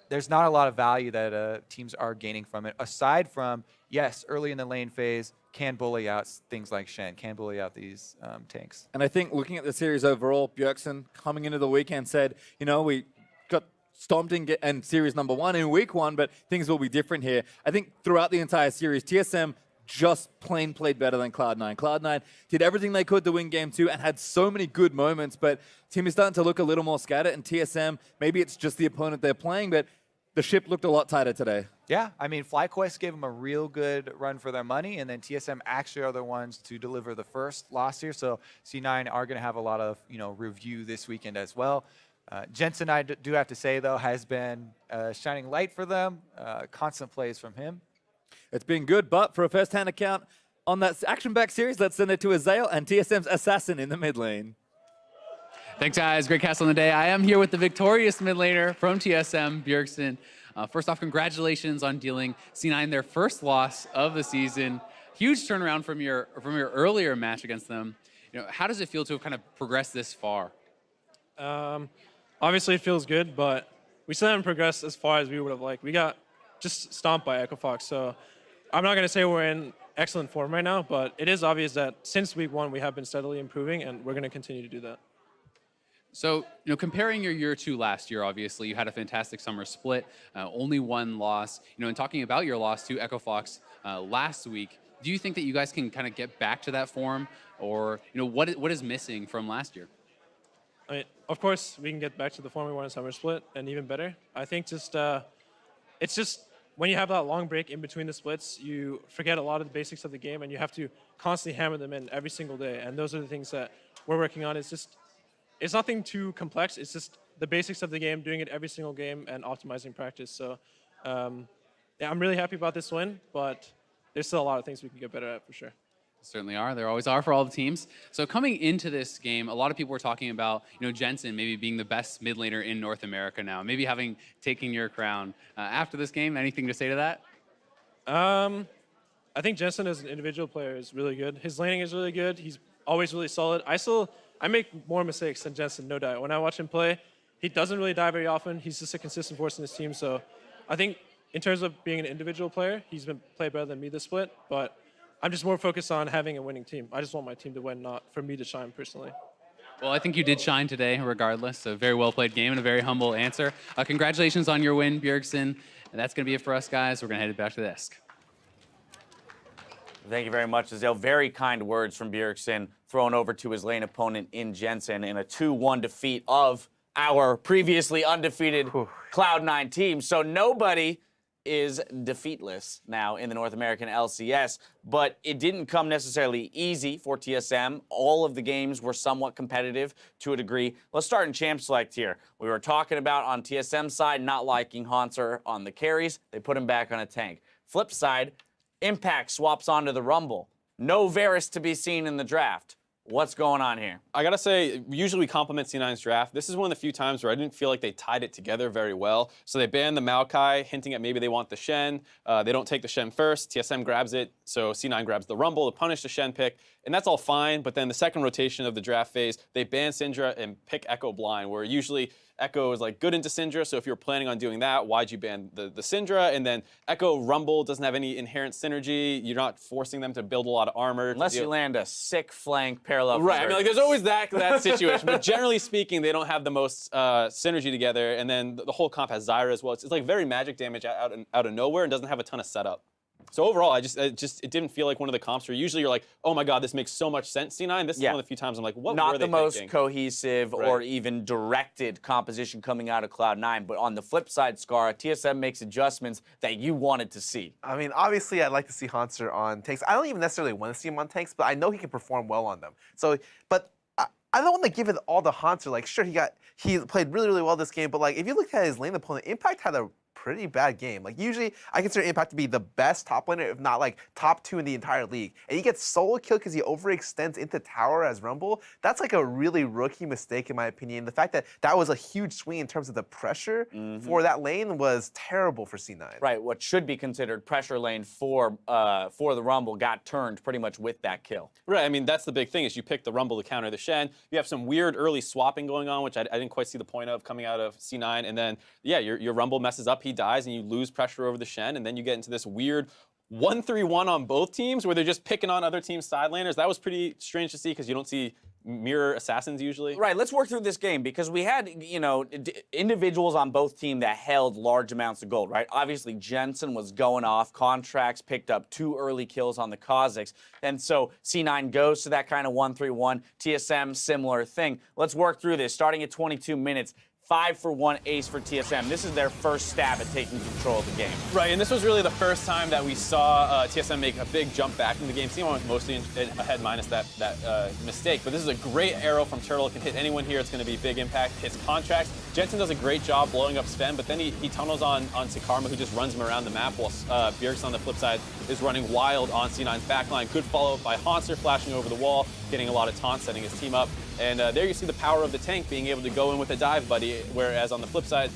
there's not a lot of value that teams are gaining from it, aside from, yes, early in the lane phase, can bully out things like Shen, can bully out these tanks. And I think looking at the series overall, Bjergsen coming into the weekend said, we got stomped in series number 1 in week 1, but things will be different here. I think throughout the entire series, TSM just plain played better than Cloud9. Cloud9 did everything they could to win game 2 and had so many good moments, but team is starting to look a little more scattered, and TSM, maybe it's just the opponent they're playing, but the ship looked a lot tighter today. Yeah, I mean, FlyQuest gave them a real good run for their money, and then TSM actually are the ones to deliver the first loss here, so C9 are going to have a lot of, review this weekend as well. Jensen, I do have to say, though, has been a shining light for them. Constant plays from him. It's been good, but for a first-hand account on that action-backed series, let's send it to Azael and TSM's Assassin in the mid lane. Thanks, guys. Great castle on the day. I am here with the victorious mid laner from TSM, Bjergsen. First off, congratulations on dealing C9 their first loss of the season. Huge turnaround from your earlier match against them. How does it feel to have kind of progressed this far? Obviously, it feels good, but we still haven't progressed as far as we would have liked. We got just stomped by Echo Fox, so I'm not going to say we're in excellent form right now, but it is obvious that since week 1, we have been steadily improving, and we're going to continue to do that. So, comparing your year 2 last year, obviously, you had a fantastic summer split, only 1 loss. And talking about your loss to Echo Fox last week, do you think that you guys can kind of get back to that form, or what is missing from last year? I mean, of course, we can get back to the form we won in summer split, and even better. I think it's just when you have that long break in between the splits, you forget a lot of the basics of the game, and you have to constantly hammer them in every single day. And those are the things that we're working on. It's nothing too complex. It's just the basics of the game, doing it every single game, and optimizing practice. So, yeah, I'm really happy about this win, but there's still a lot of things we can get better at for sure. Certainly are. There always are for all the teams. So coming into this game, a lot of people were talking about, Jensen maybe being the best mid laner in North America now, maybe taking your crown. After this game, anything to say to that? I think Jensen as an individual player is really good. His laning is really good. He's always really solid. I make more mistakes than Jensen, no doubt. When I watch him play, he doesn't really die very often. He's just a consistent force in his team. So I think in terms of being an individual player, he's been played better than me this split, but I'm just more focused on having a winning team. I just want my team to win, not for me to shine personally. Well, I think you did shine today regardless. A very well-played game and a very humble answer. Congratulations on your win, Bjergsen. And that's going to be it for us, guys. We're going to head back to the desk. Thank you very much, Azael. Very kind words from Bjergsen, thrown over to his lane opponent in Jensen in a 2-1 defeat of our previously undefeated Cloud9 team. So nobody is defeatless now in the North American LCS, but it didn't come necessarily easy for TSM. All of the games were somewhat competitive to a degree. Let's start in Champ Select here. We were talking about on TSM side not liking Haunter on the carries. They put him back on a tank. Flip side, Impact swaps onto the Rumble. No Varus to be seen in the draft. What's going on here? I gotta say, usually we compliment C9's draft. This is one of the few times where I didn't feel like they tied it together very well. So they banned the Maokai, hinting at maybe they want the Shen. They don't take the Shen first. TSM grabs it, so C9 grabs the Rumble to punish the Shen pick. And that's all fine, but then the second rotation of the draft phase, they ban Syndra and pick Echo blind, where usually Echo is like good into Syndra, so if you're planning on doing that, why'd you ban the Syndra? And then Echo Rumble doesn't have any inherent synergy. You're not forcing them to build a lot of armor. Unless you land a sick flank parallel. Right, I mean, like, there's always that situation, but generally speaking, they don't have the most synergy together, and then the whole comp has Zyra as well. It's like very magic damage out of nowhere and doesn't have a ton of setup. So overall, it didn't feel like one of the comps where usually you're like, oh my god, this makes so much sense, C9. This is one of the few times I'm like, what Not were they the most thinking? cohesive or even directed composition coming out of Cloud9, but on the flip side, Scar, TSM makes adjustments that you wanted to see. I mean, obviously, I'd like to see Hanser on tanks. I don't even necessarily want to see him on tanks, but I know he can perform well on them. So, but I don't want to give it all to Hanser. Like, sure, he played really, really well this game, but like, if you look at his lane opponent, Impact had a pretty bad game. Like, usually I consider Impact to be the best top laner, if not like top 2 in the entire league. And he gets solo kill because he overextends into tower as Rumble. That's like a really rookie mistake in my opinion. The fact that that was a huge swing in terms of the pressure for that lane was terrible for C9. Right, what should be considered pressure lane for the Rumble got turned pretty much with that kill. Right, I mean, that's the big thing is you pick the Rumble to counter the Shen. You have some weird early swapping going on, which I didn't quite see the point of coming out of C9. And then, yeah, your Rumble messes up, he dies, and you lose pressure over the Shen. And then you get into this weird 1-3-1 on both teams where they're just picking on other teams' side laners. That was pretty strange to see because you don't see mirror assassins usually. Right, let's work through this game because we had, individuals on both teams that held large amounts of gold, right? Obviously, Jensen was going off. Contracts picked up 2 early kills on the Kazakhs. And so C9 goes to that kind of 1-3-1. TSM, similar thing. Let's work through this. Starting at 22 minutes. 5-for-1 ace for TSM. This is their first stab at taking control of the game. Right, and this was really the first time that we saw TSM make a big jump back into the game. C1 was mostly ahead minus that mistake, but this is a great arrow from Turtle. It can hit anyone here. It's going to be big impact. Hits Contracts. Jensen does a great job blowing up Sven, but then he tunnels on Sikarma, who just runs him around the map, while Bjergsen on the flip side is running wild on C9's backline. Good follow-up by Hanser, flashing over the wall, getting a lot of taunts, setting his team up. And there you see the power of the tank being able to go in with a dive buddy, whereas on the flip side,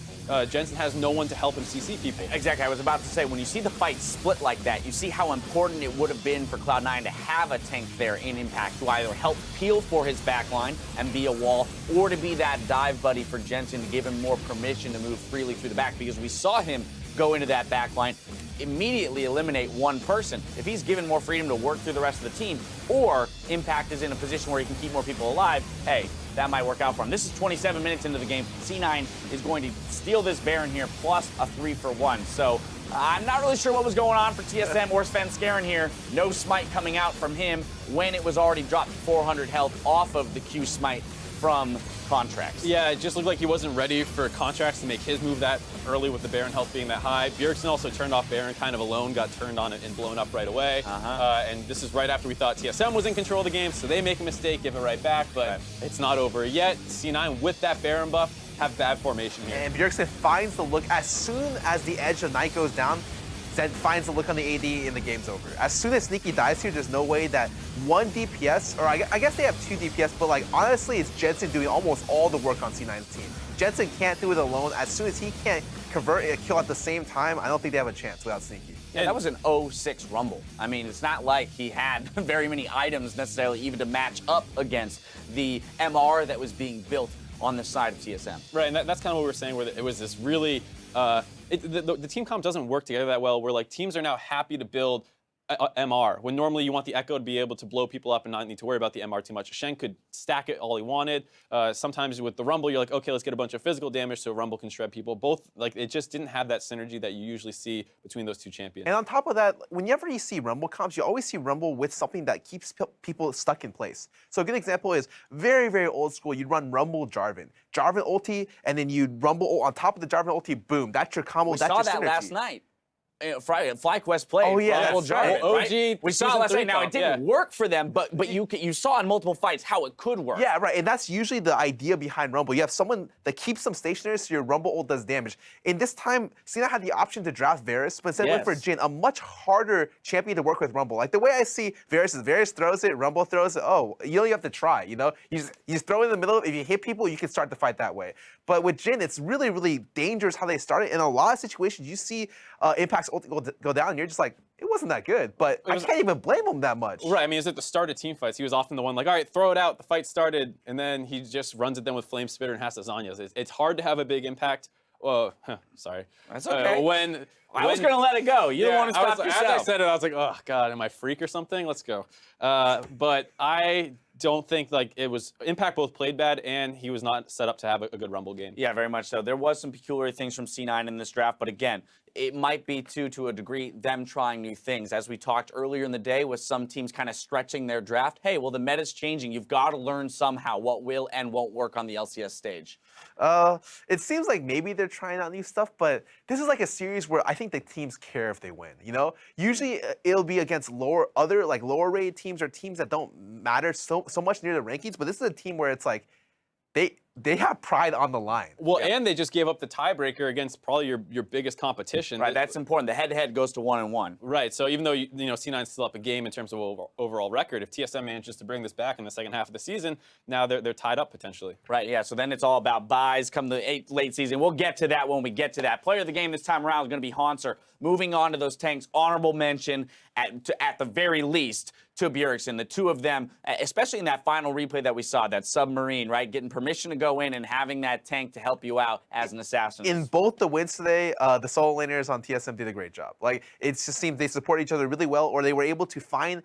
Jensen has no one to help him CC people. Exactly, I was about to say, when you see the fight split like that, you see how important it would have been for Cloud9 to have a tank there in Impact to either help peel for his backline and be a wall, or to be that dive buddy for Jensen to give him more permission to move freely through the back, because we saw him go into that backline, immediately eliminate one person. If he's given more freedom to work through the rest of the team, or Impact is in a position where he can keep more people alive, hey, that might work out for him. This is 27 minutes into the game. C9 is going to steal this Baron here, plus a 3-for-1. So I'm not really sure what was going on for TSM or Sven Skaren here. No smite coming out from him when it was already dropped 400 health off of the Q smite from Contracts. Yeah, it just looked like he wasn't ready for Contracts to make his move that early with the Baron health being that high. Bjergsen also turned off Baron kind of alone, got turned on it and blown up right away. And this is right after we thought TSM was in control of the game, so they make a mistake, give it right back, but it's not over yet. C9 with that Baron buff have bad formation here. And Bjergsen finds the look as soon as the edge of night goes down. Zed finds the look on the AD and the game's over. As soon as Sneaky dies here, there's no way that 1 DPS, or I guess they have 2 DPS, but like honestly, it's Jensen doing almost all the work on C9's team. Jensen can't do it alone. As soon as he can't convert a kill at the same time, I don't think they have a chance without Sneaky. Yeah, that was an 0-6 Rumble. I mean, it's not like he had very many items necessarily even to match up against the MR that was being built on the side of TSM. Right, and that's kind of what we were saying, where it was this really, the team comp doesn't work together that well, where like teams are now happy to build MR, when normally you want the Echo to be able to blow people up and not need to worry about the MR too much. Shen could stack it all he wanted. Sometimes with the Rumble, you're like, okay, let's get a bunch of physical damage so Rumble can shred people. Both, like, it just didn't have that synergy that you usually see between those two champions. And on top of that, whenever you see Rumble comps, you always see Rumble with something that keeps people stuck in place. So a good example is very, very old school. You'd run Rumble Jarvan. Jarvan ulti, and then you'd Rumble on top of the Jarvan ulti, boom. That's your combo, that's your synergy. We saw that last night. Friday, FlyQuest played. Oh yeah, Rumble Jarvan, right? OG. We saw it last night. Now it didn't work for them, but you saw in multiple fights how it could work. Yeah, right. And that's usually the idea behind Rumble. You have someone that keeps them stationary, so your Rumble ult does damage. In this time, Cena had the option to draft Varus, but instead went for Jhin, a much harder champion to work with Rumble. Like the way I see Varus is Varus throws it, Rumble throws it. Oh, you only have to try. You know, you just throw it in the middle. If you hit people, you can start the fight that way. But with Jhin, it's really, really dangerous how they started. In a lot of situations, you see Impact's ult go down, and you're just like, it wasn't that good. But I can't even blame him that much. Right, I mean, it was at the start of team fights. He was often the one like, all right, throw it out, the fight started, and then he just runs at them with Flame Spitter and has to Zanyas. It's hard to have a big impact. Well, sorry. That's okay. I was when going to let it go. You don't want to stop yourself. As I said it, I was like, oh, God, am I a freak or something? Let's go. But I don't think like it was Impact both played bad and he was not set up to have a good Rumble game. Yeah, very much so. There was some peculiar things from C9 in this draft, but again, it might be to a degree them trying new things. As we talked earlier in the day with some teams kind of stretching their draft, hey, well, the meta's changing. You've got to learn somehow what will and won't work on the LCS stage. It seems like maybe they're trying out new stuff, but this is like a series where I think the teams care if they win. You know, usually it'll be against lower rated teams or teams that don't matter so much near the rankings. But this is a team where it's like they have pride on the line. Well, and they just gave up the tiebreaker against probably your biggest competition. Right, that's important. The head-to-head goes to 1-1. Right, so even though you know C9's still up a game in terms of overall record, if TSM manages to bring this back in the second half of the season, now they're tied up potentially. Right, yeah, so then it's all about buys come the late season. We'll get to that when we get to that. Player of the game this time around is going to be Hanser. Moving on to those tanks, honorable mention at the very least to Bjergsen. The two of them, especially in that final replay that we saw, that submarine, right, getting permission to go in and having that tank to help you out as an assassin. In both the wins today, the solo laners on TSM did a great job. Like, it just seemed they support each other really well, or they were able to find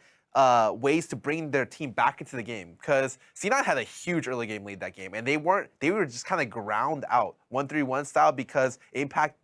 ways to bring their team back into the game. Because C9 had a huge early game lead that game, and they were just kind of ground out 1-3-1 style because Impact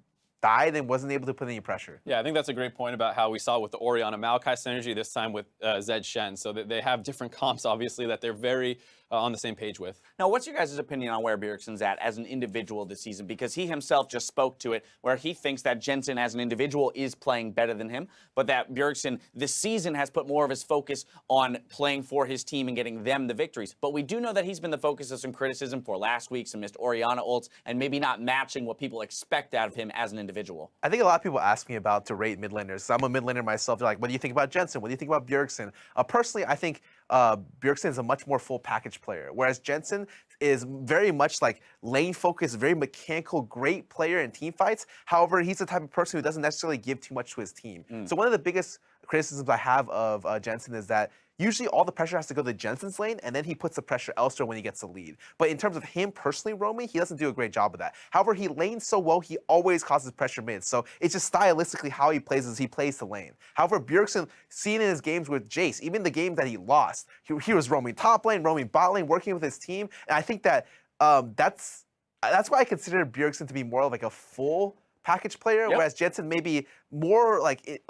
died and wasn't able to put any pressure. Yeah, I think that's a great point about how we saw with the Orianna Maokai synergy, this time with Zed Shen. So that they have different comps, obviously, that they're very on the same page with. Now, what's your guys' opinion on where Bjergsen's at as an individual this season? Because he himself just spoke to it, where he thinks that Jensen as an individual is playing better than him, but that Bjergsen this season has put more of his focus on playing for his team and getting them the victories. But we do know that he's been the focus of some criticism for last week, some missed Orianna ults, and maybe not matching what people expect out of him as an individual. I think a lot of people ask me about to rate mid laners. I'm a mid laner myself. They're like, what do you think about Jensen? What do you think about Bjergsen? Personally, I think Bjergsen is a much more full package player, whereas Jensen is very much like lane focused, very mechanical, great player in team fights. However, he's the type of person who doesn't necessarily give too much to his team. So one of the biggest criticisms I have of Jensen is that usually all the pressure has to go to Jensen's lane, and then he puts the pressure elsewhere when he gets the lead. But in terms of him personally roaming, he doesn't do a great job of that. However, he lanes so well, he always causes pressure mid. So it's just stylistically how he plays as he plays the lane. However, Bjergsen, seen in his games with Jace, even the games that he lost, he was roaming top lane, roaming bot lane, working with his team. And I think that that's why I consider Bjergsen to be more like a full package player, whereas Jensen may be more like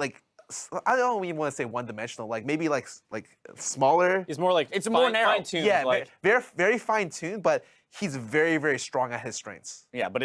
I don't even want to say one-dimensional, like maybe like smaller. He's more like it's more narrow. fine-tuned. Yeah, like, very, very fine-tuned, but he's very, very strong at his strengths. Yeah, but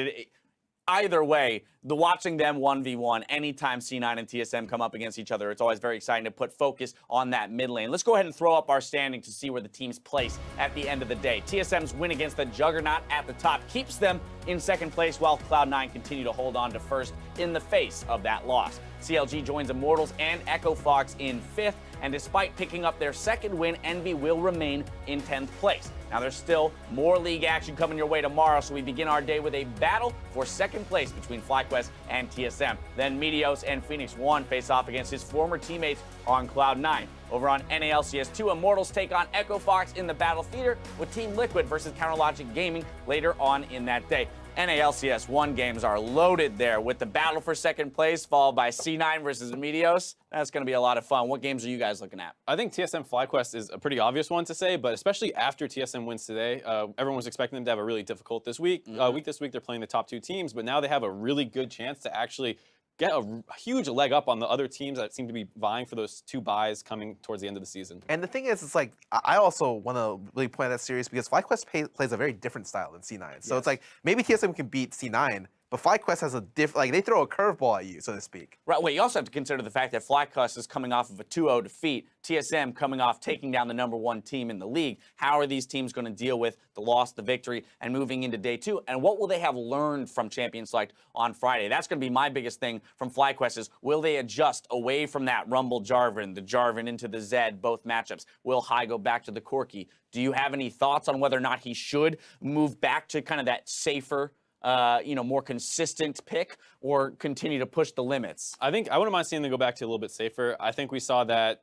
either way, watching them 1v1, anytime C9 and TSM come up against each other, it's always very exciting to put focus on that mid lane. Let's go ahead and throw up our standing to see where the teams place at the end of the day. TSM's win against the Juggernaut at the top keeps them in second place, while Cloud9 continue to hold on to first in the face of that loss. CLG joins Immortals and Echo Fox in fifth, and despite picking up their second win, Envy will remain in 10th place. Now, there's still more league action coming your way tomorrow, so we begin our day with a battle for second place between FlyQuest and TSM. Then Meteos and Phoenix 1 face off against his former teammates on Cloud9. Over on NALCS 2, Immortals take on Echo Fox in the Battle Theater with Team Liquid versus Counterlogic Gaming later on in that day. NALCS 1 games are loaded there with the battle for second place, followed by C9 versus Meteos. That's going to be a lot of fun. What games are you guys looking at? I think TSM FlyQuest is a pretty obvious one to say, but especially after TSM wins today, everyone was expecting them to have a really difficult this week. This week they're playing the top two teams, but now they have a really good chance to actually get a huge leg up on the other teams that seem to be vying for those two buys coming towards the end of the season. And the thing is, it's like, I also want to really point out that series because FlyQuest plays a very different style than C9. So it's like, maybe TSM can beat C9, but FlyQuest has a different, like, they throw a curveball at you, so to speak. Right, well, you also have to consider the fact that FlyQuest is coming off of a 2-0 defeat, TSM coming off taking down the #1 team in the league. How are these teams going to deal with the loss, the victory, and moving into day 2? And what will they have learned from Champion Select on Friday? That's going to be my biggest thing from FlyQuest is, will they adjust away from that Rumble Jarvan, the Jarvan into the Zed, both matchups? Will Hai go back to the Corki? Do you have any thoughts on whether or not he should move back to kind of that safer, more consistent pick, or continue to push the limits? I think I wouldn't mind seeing them go back to a little bit safer. I think we saw that,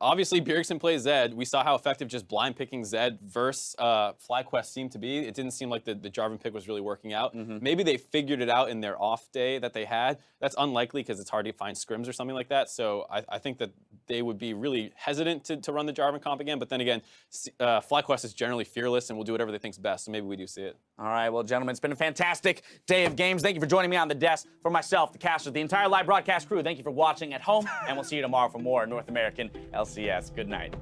obviously Bjergsen plays Zed. We saw how effective just blind picking Zed versus FlyQuest seemed to be. It didn't seem like the Jarvan pick was really working out. Maybe they figured it out in their off day that they had. That's unlikely because it's hard to find scrims or something like that. So I think that they would be really hesitant to run the Jarvan comp again. But then again, FlyQuest is generally fearless and will do whatever they think's best. So maybe we do see it. All right, well, gentlemen, it's been a fantastic day of games. Thank you for joining me on the desk. For myself, the casters, the entire live broadcast crew, thank you for watching at home, and we'll see you tomorrow for more North American LCS. Good night.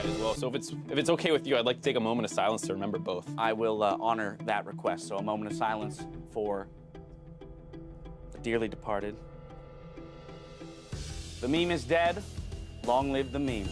As well. So if it's okay with you, I'd like to take a moment of silence to remember both. I will honor that request. So a moment of silence for the dearly departed. The meme is dead. Long live the meme.